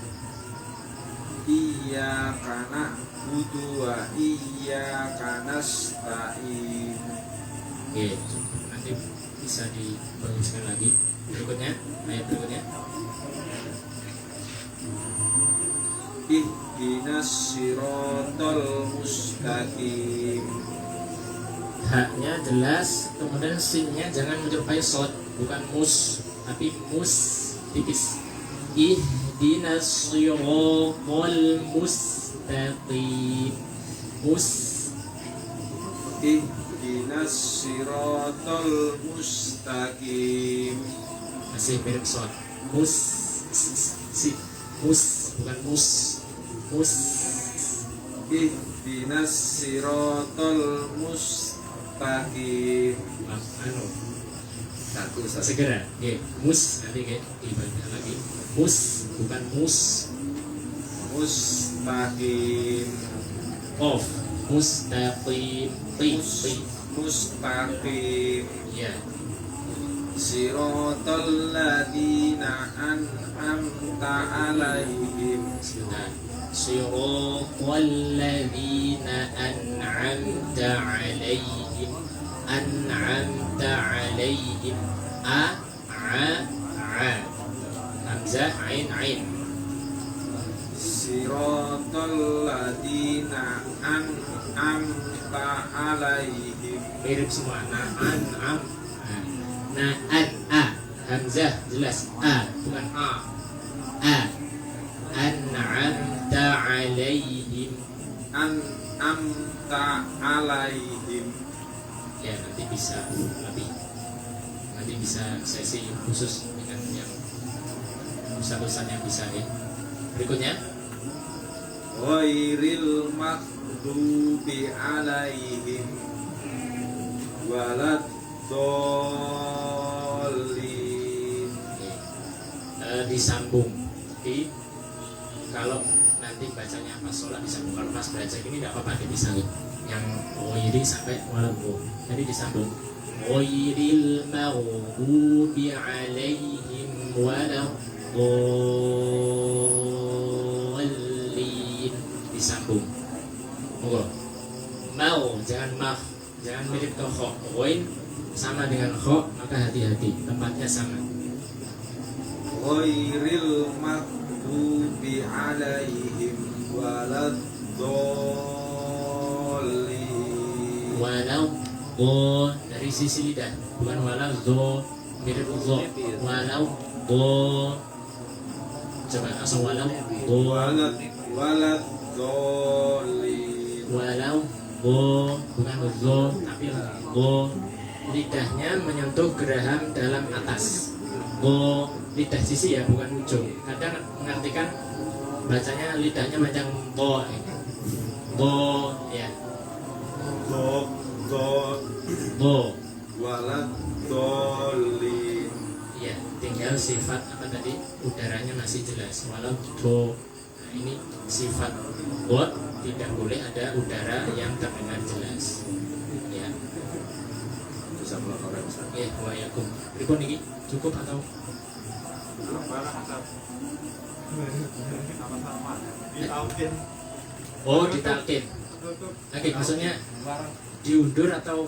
Iyyaka na'budu wa iyyaka nasta'in. Oke, cukup. Nanti bisa dibaguskan lagi. Berikutnya, ayat berikutnya. Ihdinas siratal mustaqim. Haknya jelas, kemudian sinnya jangan menyerupai sod, bukan mus, tapi mus tipis. Ihdinas siratal mustaqim. Mus. Ihdinas siratal mustaqim. Masih mirip sod. Mus. Mus, bukan mus. Mus. Ihdinas siratal mustaqim. Satu Segera. Oke, mus nanti oke, dibaca lagi. Mus, bukan mus. Mustaqim. Off. Mustaqim. Mustaqim. Ya. Siratal ladzina an'amta 'alaihim. Sebentar. Siratal ladzina an'amta 'alaihim. An'amta 'alaihim. A. Hamzah ain. Siratal ladzina an'amta 'alaihim. Mirip semua. Na'an Hamzah jelas a bukan A a. An'amta alaihim. An'amta alaihim. Ya nanti bisa lebih, nanti bisa sesi khusus dengan yang ustaz-ustaz yang bisa ya. Berikutnya Ghairil maghdubi alaihim waladdallin. disambung. Jadi kalau nanti bacanya pas sholat disambung, kalau pas baca ini tidak apa-apa disambung. Yang ghairi sampai walau, jadi disambung. Ghairil maghdubi alaihim waladdallin, disambung. Monggo. Mau jangan mah, jangan mirip ke kho. Ghain sama dengan kho, maka hati-hati, tempatnya sama. Ghairil maghdubi alaihim waladdallin. Walau do dari sisi lidah, bukan walau do mirip do. Walau do, coba langsung walau do. Waladdallin. Walau do bukan do tapi do, lidahnya menyentuh geraham dalam atas. Do lidah sisi ya, bukan ujung. Kadang mengartikan bacanya lidahnya macam do. Do ya. Do Do. waladdallin. Ya, tinggal sifat apa tadi? Udaranya masih jelas. Walau do, nah ini sifat do, tidak boleh ada udara yang terdengar jelas. Ya. Bisa melakukan Ustaz. Ya, wa yakum. Pripun niki? Cukup atau oh ditalkin? Oke, maksudnya diundur atau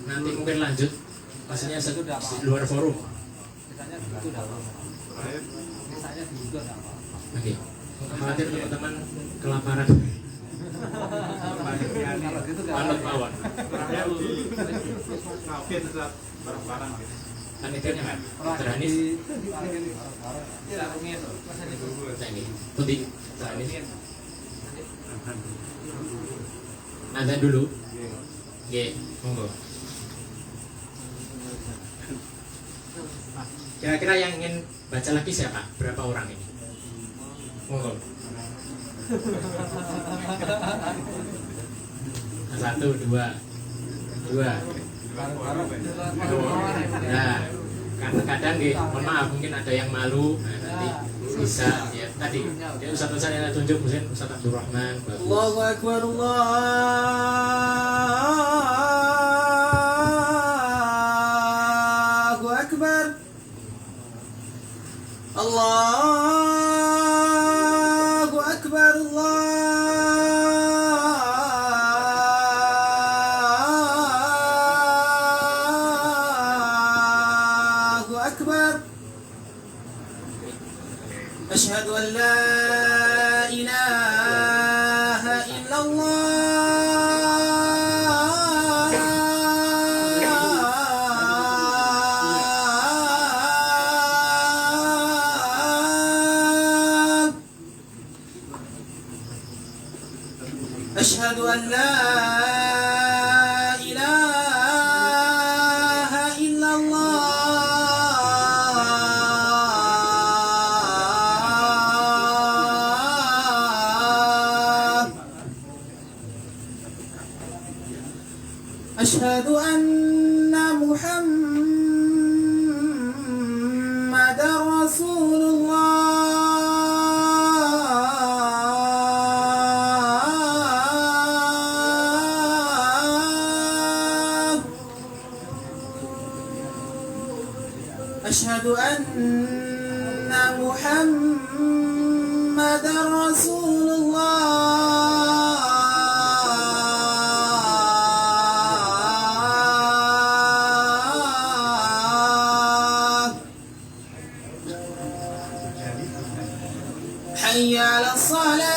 nanti mungkin lanjut? Maksudnya di luar forum? Oke. Khawatir teman-teman kelaparan. Manut mawon. Panitia kan? Teranis. Nah ini, putih. Teranis. Azan dulu. Oke, monggo. Kira-kira yang ingin baca lagi siapa? Berapa orang ini? Monggo. 1, 2, 2. Nah, karena kadang mohon maaf mungkin ada yang malu, nah, nanti bisa ya tadi ya Ustaz yang tunjuk mungkin Ustaz Abdurrahman. Allahu Akbar, Allahu Akbar, Allahu Akbar, Allahu Akbar. Asyhadu an la ilaha illallah. Asyhadu an la ilaha illallah. Asyhadu anna Muhammadar Rasulullah. Asyhadu anna Muhammadar Rasulullah. Hayya 'alas salah.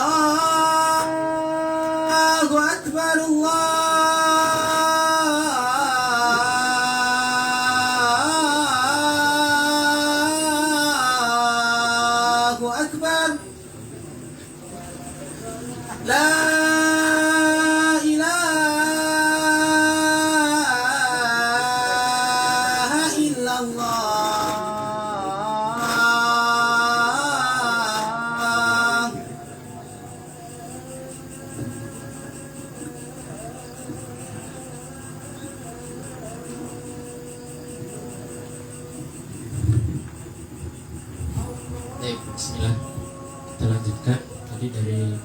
الله أكبر الله أكبر لا إله إلا الله. Baik, bismillah. Kita lanjutkan tadi dari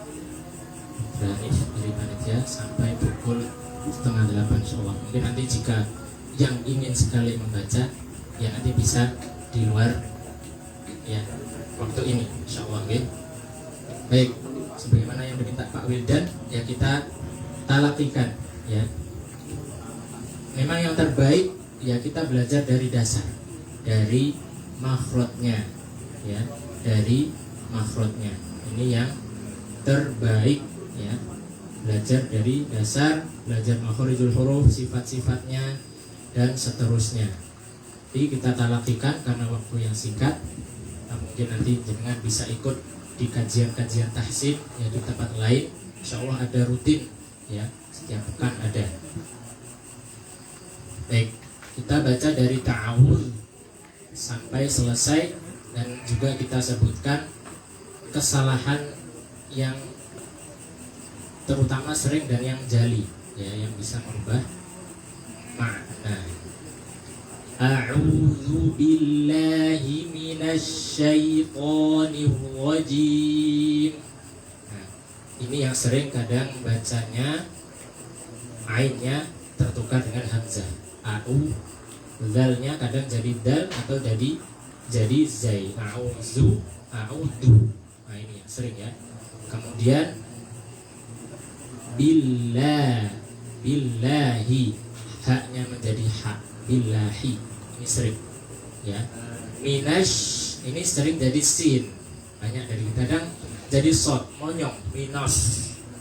panitia sampai pukul 7:30 insyaallah. Mungkin nanti jika yang ingin sekali membaca ya nanti bisa di luar ya waktu ini insyaallah. Okay. Baik, sebagaimana yang diminta Pak Wildan ya kita talakikan ya. Memang yang terbaik ya kita belajar dari dasar, dari makhrajnya ya, dari makhrajnya. Ini yang terbaik ya. Belajar dari dasar, belajar makhrijul huruf, sifat-sifatnya dan seterusnya. Jadi kita talakikan karena waktu yang singkat. Nah, mungkin nanti jenengan bisa ikut di kajian-kajian tahsin ya di tempat lain. Insyaallah ada rutin ya, setiap pekan ada. Baik, kita baca dari ta'awudz sampai selesai dan juga kita sebutkan kesalahan yang terutama sering dan yang jali ya, yang bisa merubah makna. A'udzu billahi minasyaitonir rajim. Nah, ini yang sering kadang bacanya ainnya tertukar dengan hamzah. A'u, zalnya kadang jadi dal atau jadi zai. A'udzu, a'udzu. Nah, ini yang sering ya. Kemudian billahi, haknya menjadi hak, billahi, ini sering ya. Minash, ini sering jadi sin, banyak dari kadang jadi sod, monyong, minas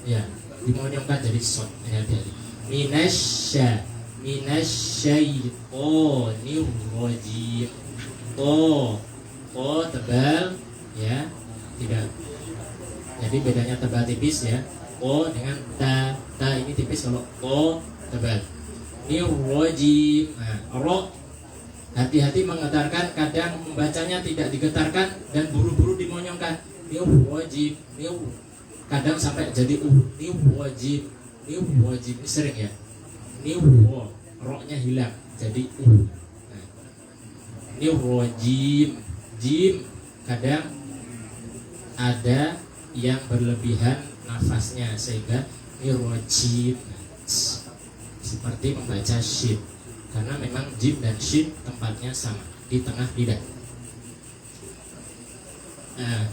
ya, dimonyongkan jadi sod, hati-hati. Minasyaitonir rajim. To tebal ya, tidak, jadi bedanya tebal tipis ya. O dengan ta ini tipis, kalau o tebal. Ini rajim. Nah, ro hati-hati mengetarkan, kadang membacanya tidak digetarkan dan buru-buru dimonyongkan. Ini rajim. Ini kadang sampai jadi ini rajim. Ini rajim. Ini sering ya. Ini ro-nya hilang jadi Nah, ini rajim. Jim kadang ada yang berlebihan nafasnya sehingga rajim seperti membaca shin, karena memang jim dan shin tempatnya sama di tengah lidah. Nah,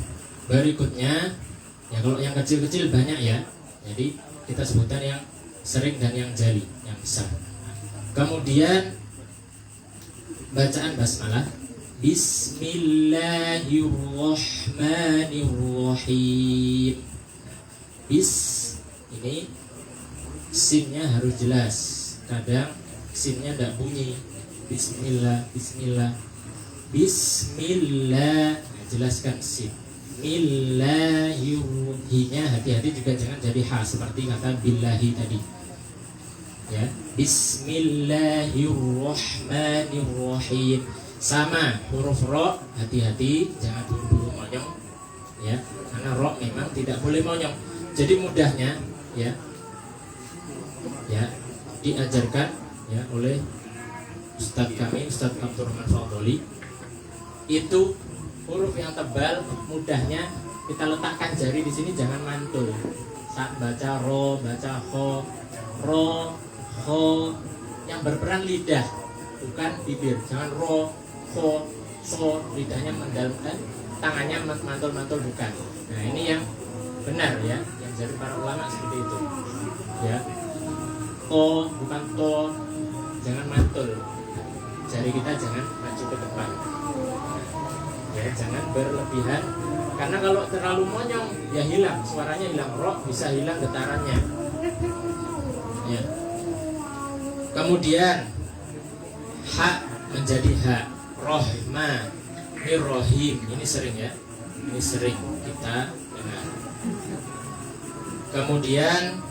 berikutnya ya, kalau yang kecil-kecil banyak ya, jadi kita sebutkan yang sering dan yang jali, yang besar. Kemudian bacaan basmalah, Bismillahirrahmanirrahim. Bis ini sinnya harus jelas, kadang sinnya tidak bunyi. Bismillah, bismillah, bismillah. Nah, jelaskan sin. Millahirrahmanirrahim, hati-hati juga jangan jadi ha seperti kata billahi tadi ya. Bismillahirrahmanirrahim, sama huruf ro, hati-hati jangan buru-buru monyong ya, karena ro memang tidak boleh monyong. Jadi mudahnya ya diajarkan ya oleh Ustadz kami, Ustadz Abdurrahman Fadholi, itu huruf yang tebal mudahnya kita letakkan jari di sini, jangan mantul saat baca ro, baca ho. Ro, ho, yang berperan lidah bukan bibir. Jangan ro, ho, so, lidahnya mendalamkan, tangannya mantul-mantul, bukan. Nah, ini yang benar ya, yang dari para ulama seperti itu ya. To bukan to, jangan mantul, jari kita jangan maju ke depan ya, jangan berlebihan Karena kalau terlalu monyong ya hilang, suaranya hilang, roh bisa hilang getarannya. Ya. Kemudian ha menjadi ha, rohma, ini rohim, ini sering ya, ini sering kita dengar. Kemudian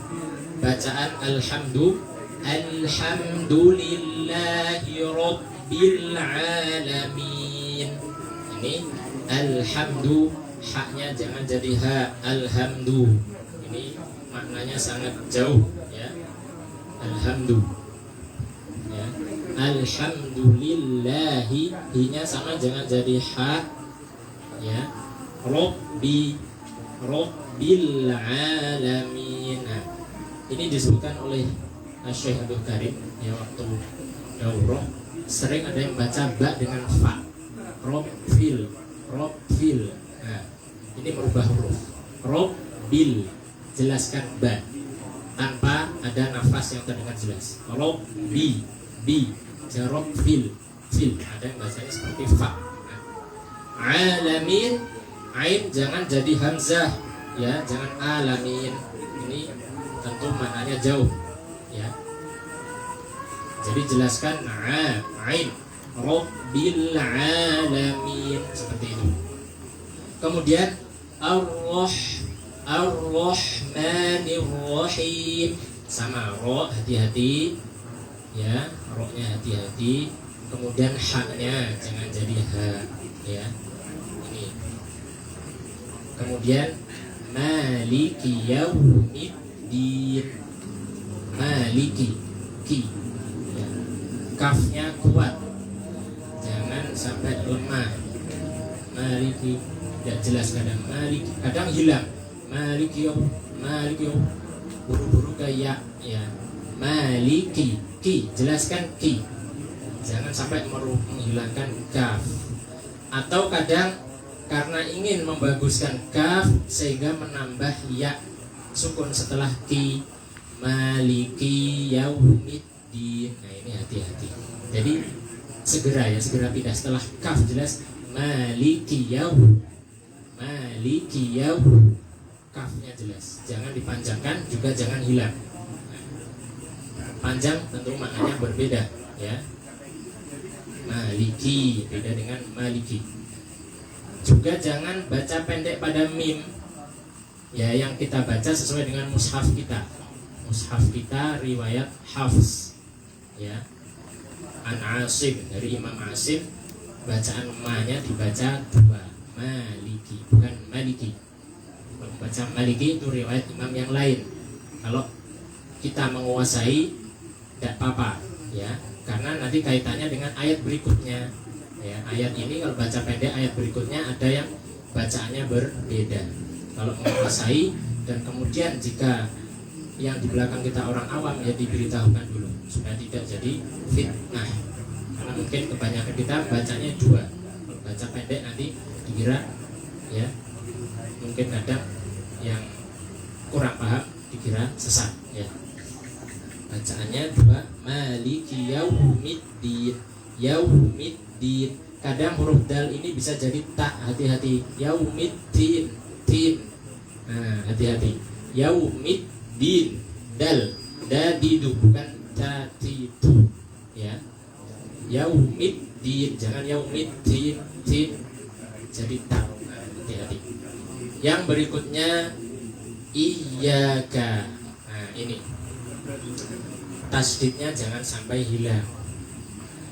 bacaan alhamdulillahi rabbil alamin. Ini alhamdu, haknya jangan jadi ha, alhamdu. Ini maknanya sangat jauh ya. Alhamdu. Ya. Alhamdulillahi, hi-nya sama jangan jadi ha. Ya. Rabbil alamin. Nah, ini disebutkan oleh Syekh Abdul Karim ya, waktu daurah sering ada yang baca ba dengan fa. Rabbil. Nah, ini merubah huruf. Rabbil, jelaskan ba tanpa ada nafas yang terdengar jelas. Rabbi, jarab fil. Ada yang bacanya seperti fa. Nah, alamin, ain jangan jadi hamzah ya, jangan alamin. Ini tentu maknanya jauh ya. Jadi jelaskan ain, rabbil alamin, seperti itu. Kemudian ar-rahmanir rahim, sama ro hati-hati ya, ro-nya hati-hati. Kemudian ha-nya jangan jadi ha ya. Ini. Kemudian maliki yaumiddin, maliki ki ya. Kafnya kuat, jangan sampai lemah. Maliki tidak jelas, kadang maliki, kadang hilang. Maliki yo, buru-buru kayak ya. Maliki, ki, jelaskan ki, jangan sampai menghilangkan kaf. Atau kadang karena ingin membaguskan kaf sehingga menambah ya sukun setelah ki, maliki yaumiddin. Nah, ini hati-hati. Jadi segera pindah setelah kaf jelas maliki kafnya jelas, jangan dipanjangkan, juga jangan hilang. Panjang tentu maknanya berbeda ya. Maliki beda dengan maliki. Juga jangan baca pendek pada mim ya, yang kita baca sesuai dengan mushaf kita. Mushaf kita riwayat Hafs ya, An Asim, dari Imam Asim, bacaan ma-nya dibaca dua, maliki, bukan maliki. Kalau baca maliki itu riwayat imam yang lain. Kalau kita menguasai tidak apa-apa ya, karena nanti kaitannya dengan ayat berikutnya ya. Ayat ini kalau baca pendek, ayat berikutnya ada yang bacaannya berbeda. Kalau menguasai, dan kemudian jika yang di belakang kita orang awam ya diberitahukan dulu supaya tidak jadi fitnah. Karena mungkin kebanyakan kita bacanya dua, kalau baca pendek nanti dikira ya, mungkin kadang yang kurang paham dikira sesat ya. Bacaannya dua, maliki yaumiddin. Kadang huruf dal ini bisa jadi tak, hati-hati. Yaumiddin, tin. Nah, hati-hati. Yaumiddin, dal, dadidu, bukan tatitu ya. Yaumiddin, jangan yaumiddin, tin, jadi tak. Nah, hati-hati. Yang berikutnya iyyaka. Nah, ini tasdidnya jangan sampai hilang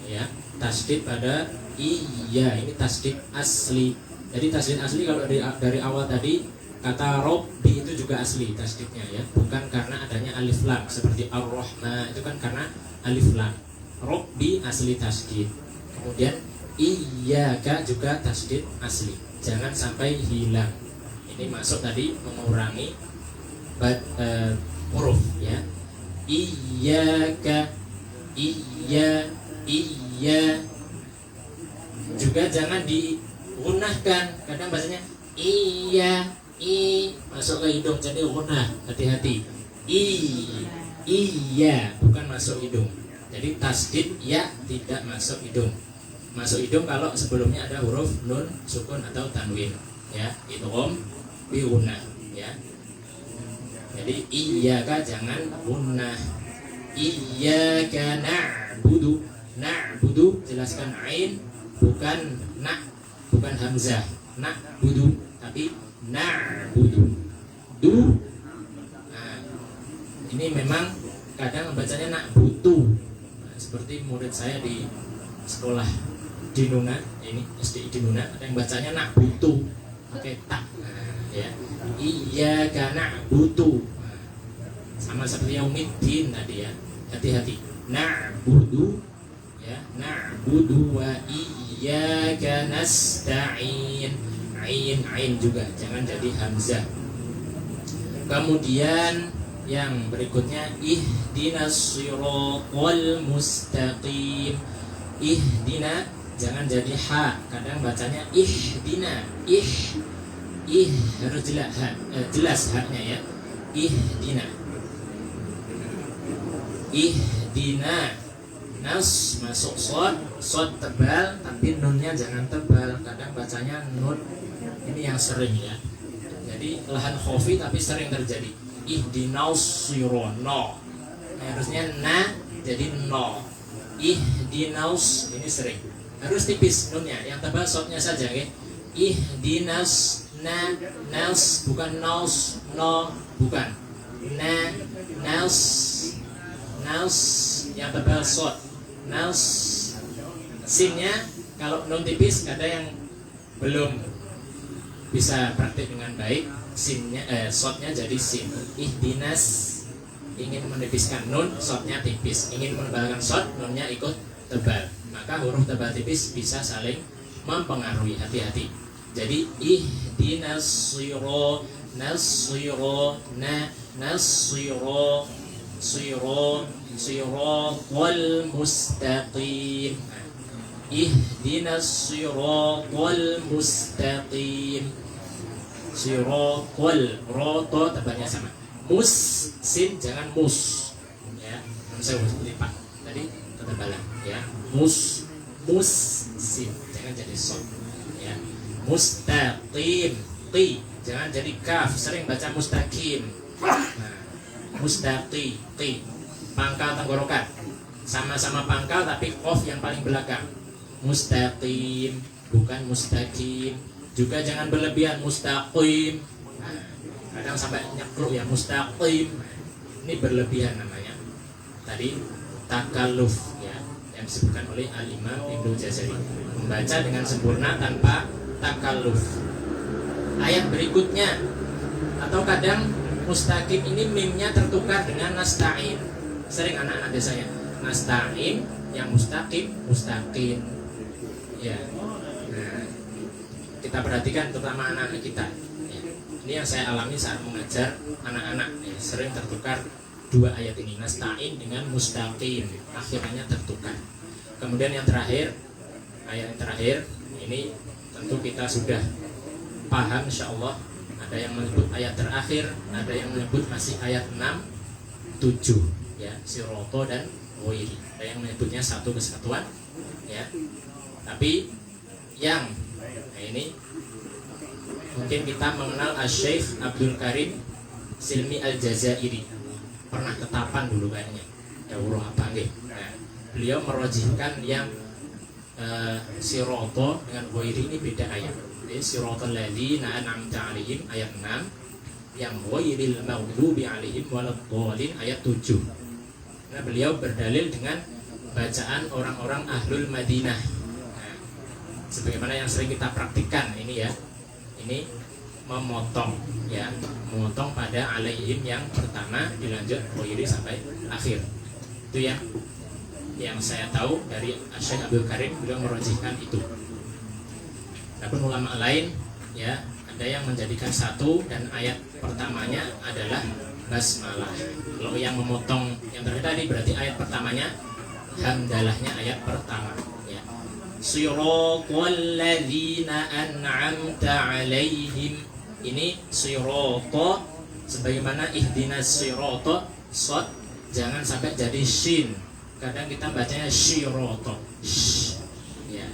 ya. Tasdid pada iya, ini tasdid asli. Jadi tasdid asli kalau dari awal tadi kata Robbi itu juga asli tasdidnya ya, bukan karena adanya alif lam seperti ar-rahman, itu kan karena alif lam. Robbi asli tasdid. Kemudian iyyaka juga tasdid asli, jangan sampai hilang. Ini masuk tadi mengurangi huruf ya. Iyyaka, iya juga jangan digunahkan. Kadang bahasanya iya, masuk ke hidung jadi gunah, hati-hati. Iya bukan masuk hidung. Jadi tasdid ya tidak masuk hidung. Masuk hidung kalau sebelumnya ada huruf nun, sukun atau tanwin ya, idgham bi gunnah ya. Jadi iyyaka jangan gunnah. Iyyaka na'budu. Na'budu jelaskan ain, bukan bukan hamzah. Na'budu tapi na'budu. Nah, ini memang kadang membacanya na'butu. Nah, seperti murid saya di sekolah di Nuna, ini SD di Nuna, ada yang bacanya na'butu pakai tak. Nah, ya. Iyyaka na'budu. Nah, sama seperti yaumiddin tadi ya. Hati-hati. Na'budu ya, na'budu wa iyyaka nasta'in. Ain juga jangan jadi hamzah. Kemudian yang berikutnya ihdinas siratal mustaqim. Ihdina jangan jadi ha, kadang bacanya ihdina. Harus jelas haknya ya. Ihdina nas masuk sod tebal tapi nunnya jangan tebal, kadang bacanya nun, ini yang sering ya. Jadi lahan khofi tapi sering terjadi. Ihdinas sirona, harusnya na jadi no. Ihdinas ini sering, harus tipis nunnya, yang tebal sodnya saja ya. Ihdinas nas bukan naus, no bukan naus yang tebal sod. Naus sinnya kalau nun tipis ada yang belum bisa praktik dengan baik, sinnya sodnya jadi sin. Ihdinas ingin menipiskan nun, sodnya tipis. Ingin menebalkan sod, nunnya ikut tebal. Maka huruf tebal tipis bisa saling mempengaruhi, hati-hati. Jadi ihdinas siro nasiro nasiro siratal mustaqim. Ihdinas siratal mustaqim. Siratal roto tebalnya sama. Mus sin jangan mus ya. Saya seperti Pak tadi ketebalan ya. Mus sin jangan jadi sod ya. Mustaqim qi jangan jadi kaf, sering baca mustaqim. Nah, mustaqi qi pangkal tenggorokan, sama-sama pangkal tapi qaf yang paling belakang. Mustaqim bukan mustaqim. Juga jangan berlebihan mustaqim. Nah, kadang sampai nyekluk ya mustaqim. Ini berlebihan namanya. Tadi takalluf ya, yang disebutkan oleh Al-Imam Ibnu Jazari, membaca dengan sempurna tanpa takalluf. Ayat berikutnya, atau kadang mustaqim ini mimnya tertukar dengan nasta'in. Sering anak-anak biasanya nasta'in, yang mustaqim ya. Nah, kita perhatikan terutama anak-anak kita ya. Ini yang saya alami saat mengajar anak-anak ya. Sering tertukar dua ayat ini, nasta'in dengan mustaqim, akhirnya tertukar. Kemudian yang terakhir, ayat yang terakhir ini tentu kita sudah paham insyaallah. Ada yang menyebut ayat terakhir, ada yang menyebut masih ayat 6, 7 ya, siroto dan ghairi. Ada yang menyebutnya satu kesatuan ya. Tapi yang ini mungkin kita mengenal Asy-Syaikh Abdul Karim Silmi Al-Jazairi. Pernah ketapan dulu kayaknya. Ya Allah apa nggih. Nah, beliau merojihkan yang siroto dengan ghairi ini beda ayat. Siratal ladzina an'amta 'alaihim ayat 6, yang ghairil maghdubi 'alaihim waladdallin ayat 7. Nah, beliau berdalil dengan bacaan orang-orang Ahlul Madinah. Nah, sebagaimana yang sering kita praktikkan ini ya. Ini memotong ya, memotong pada 'alaihim yang pertama dilanjut ghairi sampai akhir. Itu yang saya tahu dari Syekh Abdul Karim, beliau merojihkan itu. Adapun ulama lain ya, ada yang menjadikan satu dan ayat pertamanya adalah basmalah. Kalau yang memotong yang terakhir tadi berarti ayat pertamanya hamdalahnya ayat pertama ya. Siratal ladzina an'amta 'alaihim. Ini sirata sebagaimana ihdinas sirata, shad jangan sampai jadi shin. Kadang kita bacanya sirata. Ya.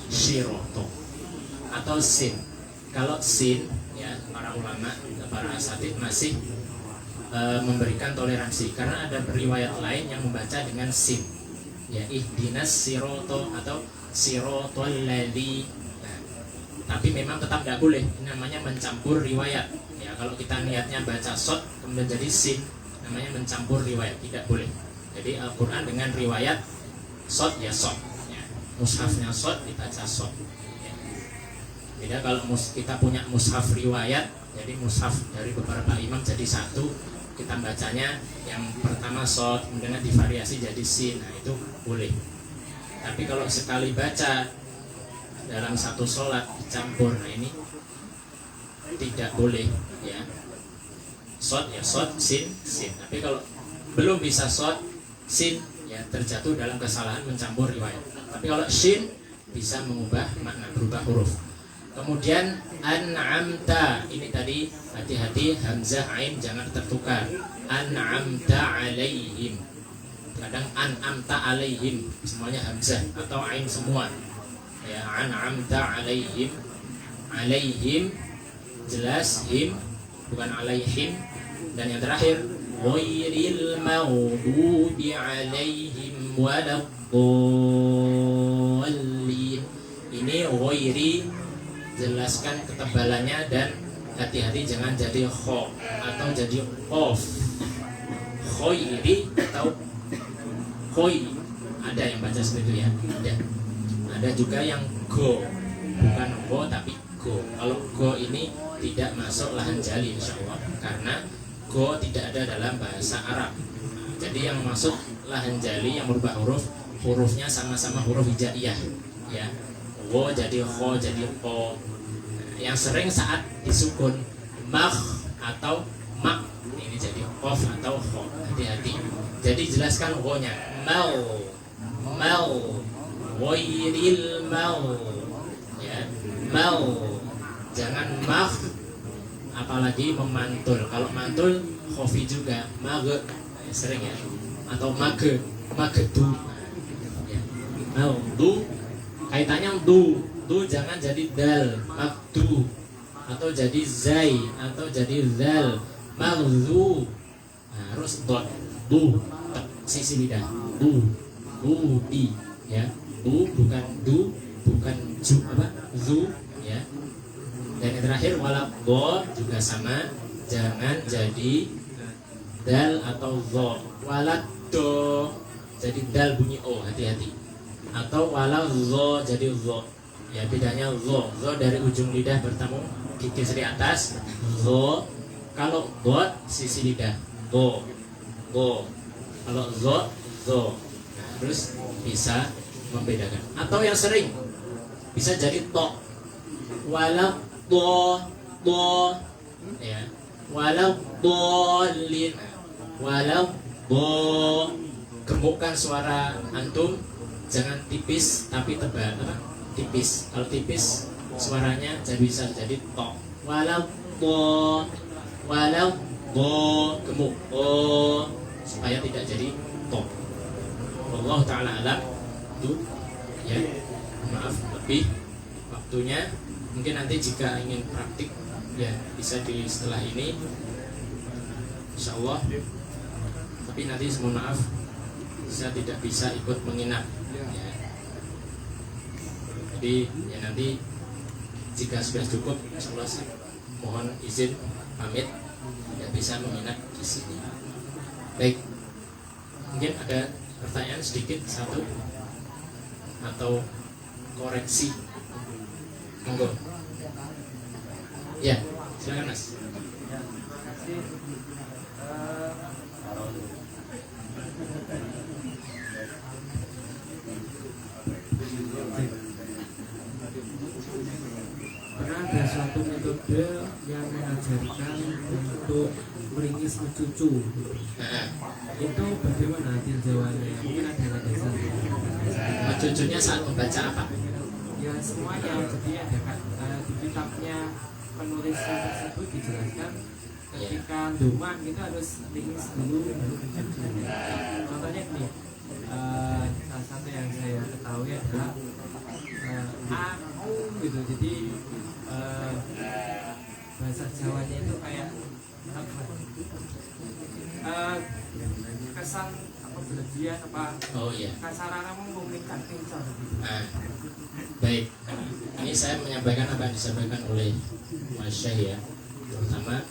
Sirata atau sin Kalau sin, ya para ulama, para asatid masih memberikan toleransi karena ada riwayat lain yang membaca dengan sin, ya ihdinas siroto atau sirotol ladzi. Nah, tapi memang tetap tidak boleh, ini namanya mencampur riwayat. Ya kalau kita niatnya baca sod kemudian jadi sin, namanya mencampur riwayat, tidak boleh. Jadi Al-Quran dengan riwayat sod ya sod, ya. Mushafnya sod dibaca sod. Ya. Beda kalau kita punya mushaf riwayat, jadi mushaf dari beberapa imam jadi satu, kita bacanya yang pertama sod, kemudian divariasi jadi sin, nah itu boleh. Tapi kalau sekali baca dalam satu sholat dicampur, nah ini tidak boleh, ya. Sod ya sod, sin sin. Tapi kalau belum bisa sod, sin, ya terjatuh dalam kesalahan mencampur riwayat. Tapi kalau shin bisa mengubah makna, berubah huruf. Kemudian an'amta, ini tadi hati-hati hamzah ain jangan tertukar. An'amta alaihim. Kadang an'amta alaihim semuanya hamzah atau ain semua. Ya, an'amta alaihim. Alaihim jelas him bukan alaihim. Dan yang terakhir ghairil maghdubi alaihim waladdallin. Ini ghairi, jelaskan ketebalannya dan hati-hati jangan jadi kho atau jadi qaf. Ghairi atau khoi, ada yang baca seperti itu ya, ada juga yang go, bukan go tapi go. Kalau go ini tidak masuk lahan jali insyaallah, karena go tidak ada dalam bahasa Arab. Jadi yang masuk lahan jali yang berubah hurufnya sama-sama huruf hijaiyah, ya. Go jadi kho jadi ko. Yang sering saat disukun mak atau mak, ini jadi qaf atau kho. Hati-hati. Jadi jelaskan go-nya. Mau ghairil mau, ya. Mau, jangan mak, apalagi memantul. Kalau mantul khofi juga mage, sering ya, atau magedu, ya. Mau du, kaitannya du jangan jadi dal, makdu, atau jadi zai, atau jadi zal, magzu. Nah, harus dot, du, sisi lidah, di, ya. Bukan du, bukan ju, zu, ya. Dan yang terakhir walak do juga sama, jangan jadi dal atau zo. Walak do jadi dal bunyi o, hati-hati. Atau walak zo jadi zo. Ya bedanya zo dari ujung lidah bertemu gigi di atas, zo. Kalau dot sisi lidah, go. Kalau zo. Nah, terus bisa membedakan. Atau yang sering bisa jadi to, walau do, ya, walau dolin, walau do. Gemukkan suara antum, jangan tipis tapi tebal, tipis. Kalau tipis suaranya jadi bisa jadi to, walau do, gemuk, supaya tidak jadi to. Allah Ta'ala alam. Itu ya, maaf lebih waktunya, mungkin nanti jika ingin praktik ya bisa di setelah ini insyaallah, tapi nanti mohon maaf saya tidak bisa ikut menginap ya. Jadi ya nanti jika sudah cukup insyaallah mohon izin pamit, tidak bisa menginap di sini. Baik, mungkin ada pertanyaan sedikit satu atau koreksi, monggo. Ya, silakan Mas. Pernah ada suatu metode yang mengajarkan untuk meringis cucu. Itu bagaimana tinjauannya? Mungkin ada landasan. Cucunya saat membaca apa? Ya semuanya. Jadi ada di kitabnya penulisnya tersebut dijelaskan ketika duman kita harus ringis dulu baru cucu. Contohnya gini, salah satu yang saya ketahui adalah gitu. Jadi bahasa Jawanya itu kayak apa? Kesan apa berlebihan apa? Oh iya. Kasarana memungkinkan pincang gitu. Nah, baik. Ini saya menyampaikan apa yang disampaikan oleh Mas Syekh ya, terutama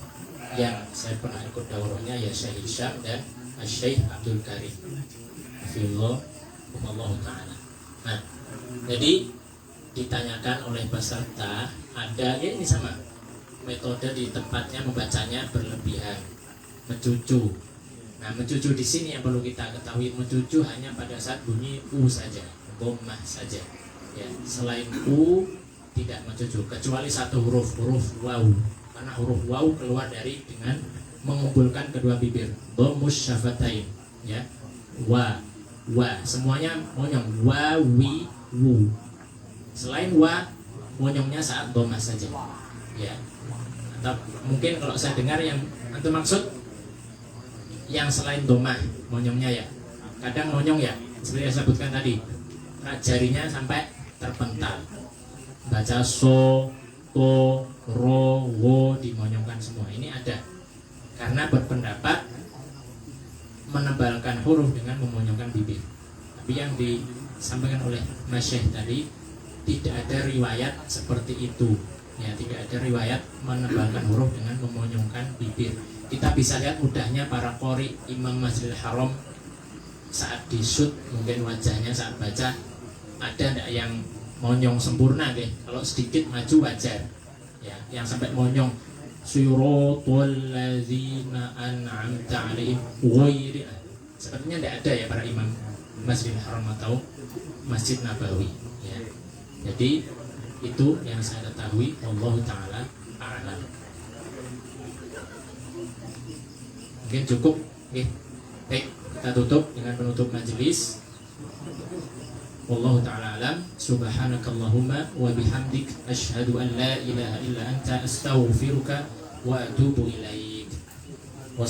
yang saya pernah ikut daurahnya ya Syekh Hisham dan Syekh Abdul Karim Hafizahullah Ta'ala. Nah, jadi ditanyakan oleh peserta ada ya ini sama metode di tempatnya membacanya berlebihan, mencucu. Nah, mencucu di sini yang perlu kita ketahui, mencucu hanya pada saat bunyi u saja, dhammah saja. Ya, selain u tidak mencucu kecuali satu huruf waw. Karena huruf waw keluar dari dengan mengumpulkan kedua bibir, dhammus syafatain, ya. Wa semuanya monyong, wa wi wu. Selain wa, monyongnya saat dhammah saja. Ya. Atau mungkin kalau saya dengar yang antum maksud yang selain dhammah monyongnya ya. Kadang monyong ya, seperti yang saya sebutkan tadi, jarinya sampai terpental. Baca so, to, ro, wo dimonyongkan semua. Ini ada karena berpendapat menebalkan huruf dengan memonyongkan bibir. Tapi yang disampaikan oleh Mas Syekh tadi tidak ada riwayat seperti itu. Ya, tidak ada riwayat menebalkan huruf dengan memonyongkan bibir. Kita bisa lihat mudahnya para qori Imam Masjidil Haram saat disut mungkin wajahnya saat baca ada enggak yang monyong sempurna deh. Kalau sedikit maju wajar. Ya, yang sampai monyong siratal ladzina an'amta 'alaihim ghairi. Sepertinya tidak ada ya para imam Masjidil Haram atau Masjid Nabawi ya. Jadi itu yang saya ketahui, Allah taala a'lam. Mungkin cukup. Oke. Baik, kita tutup dengan penutup majelis. Wallahu ta'ala alam. Subhanakallahumma wa bihamdik asyhadu an la ilaha illa anta astaghfiruka wa atubu ilaik. Wa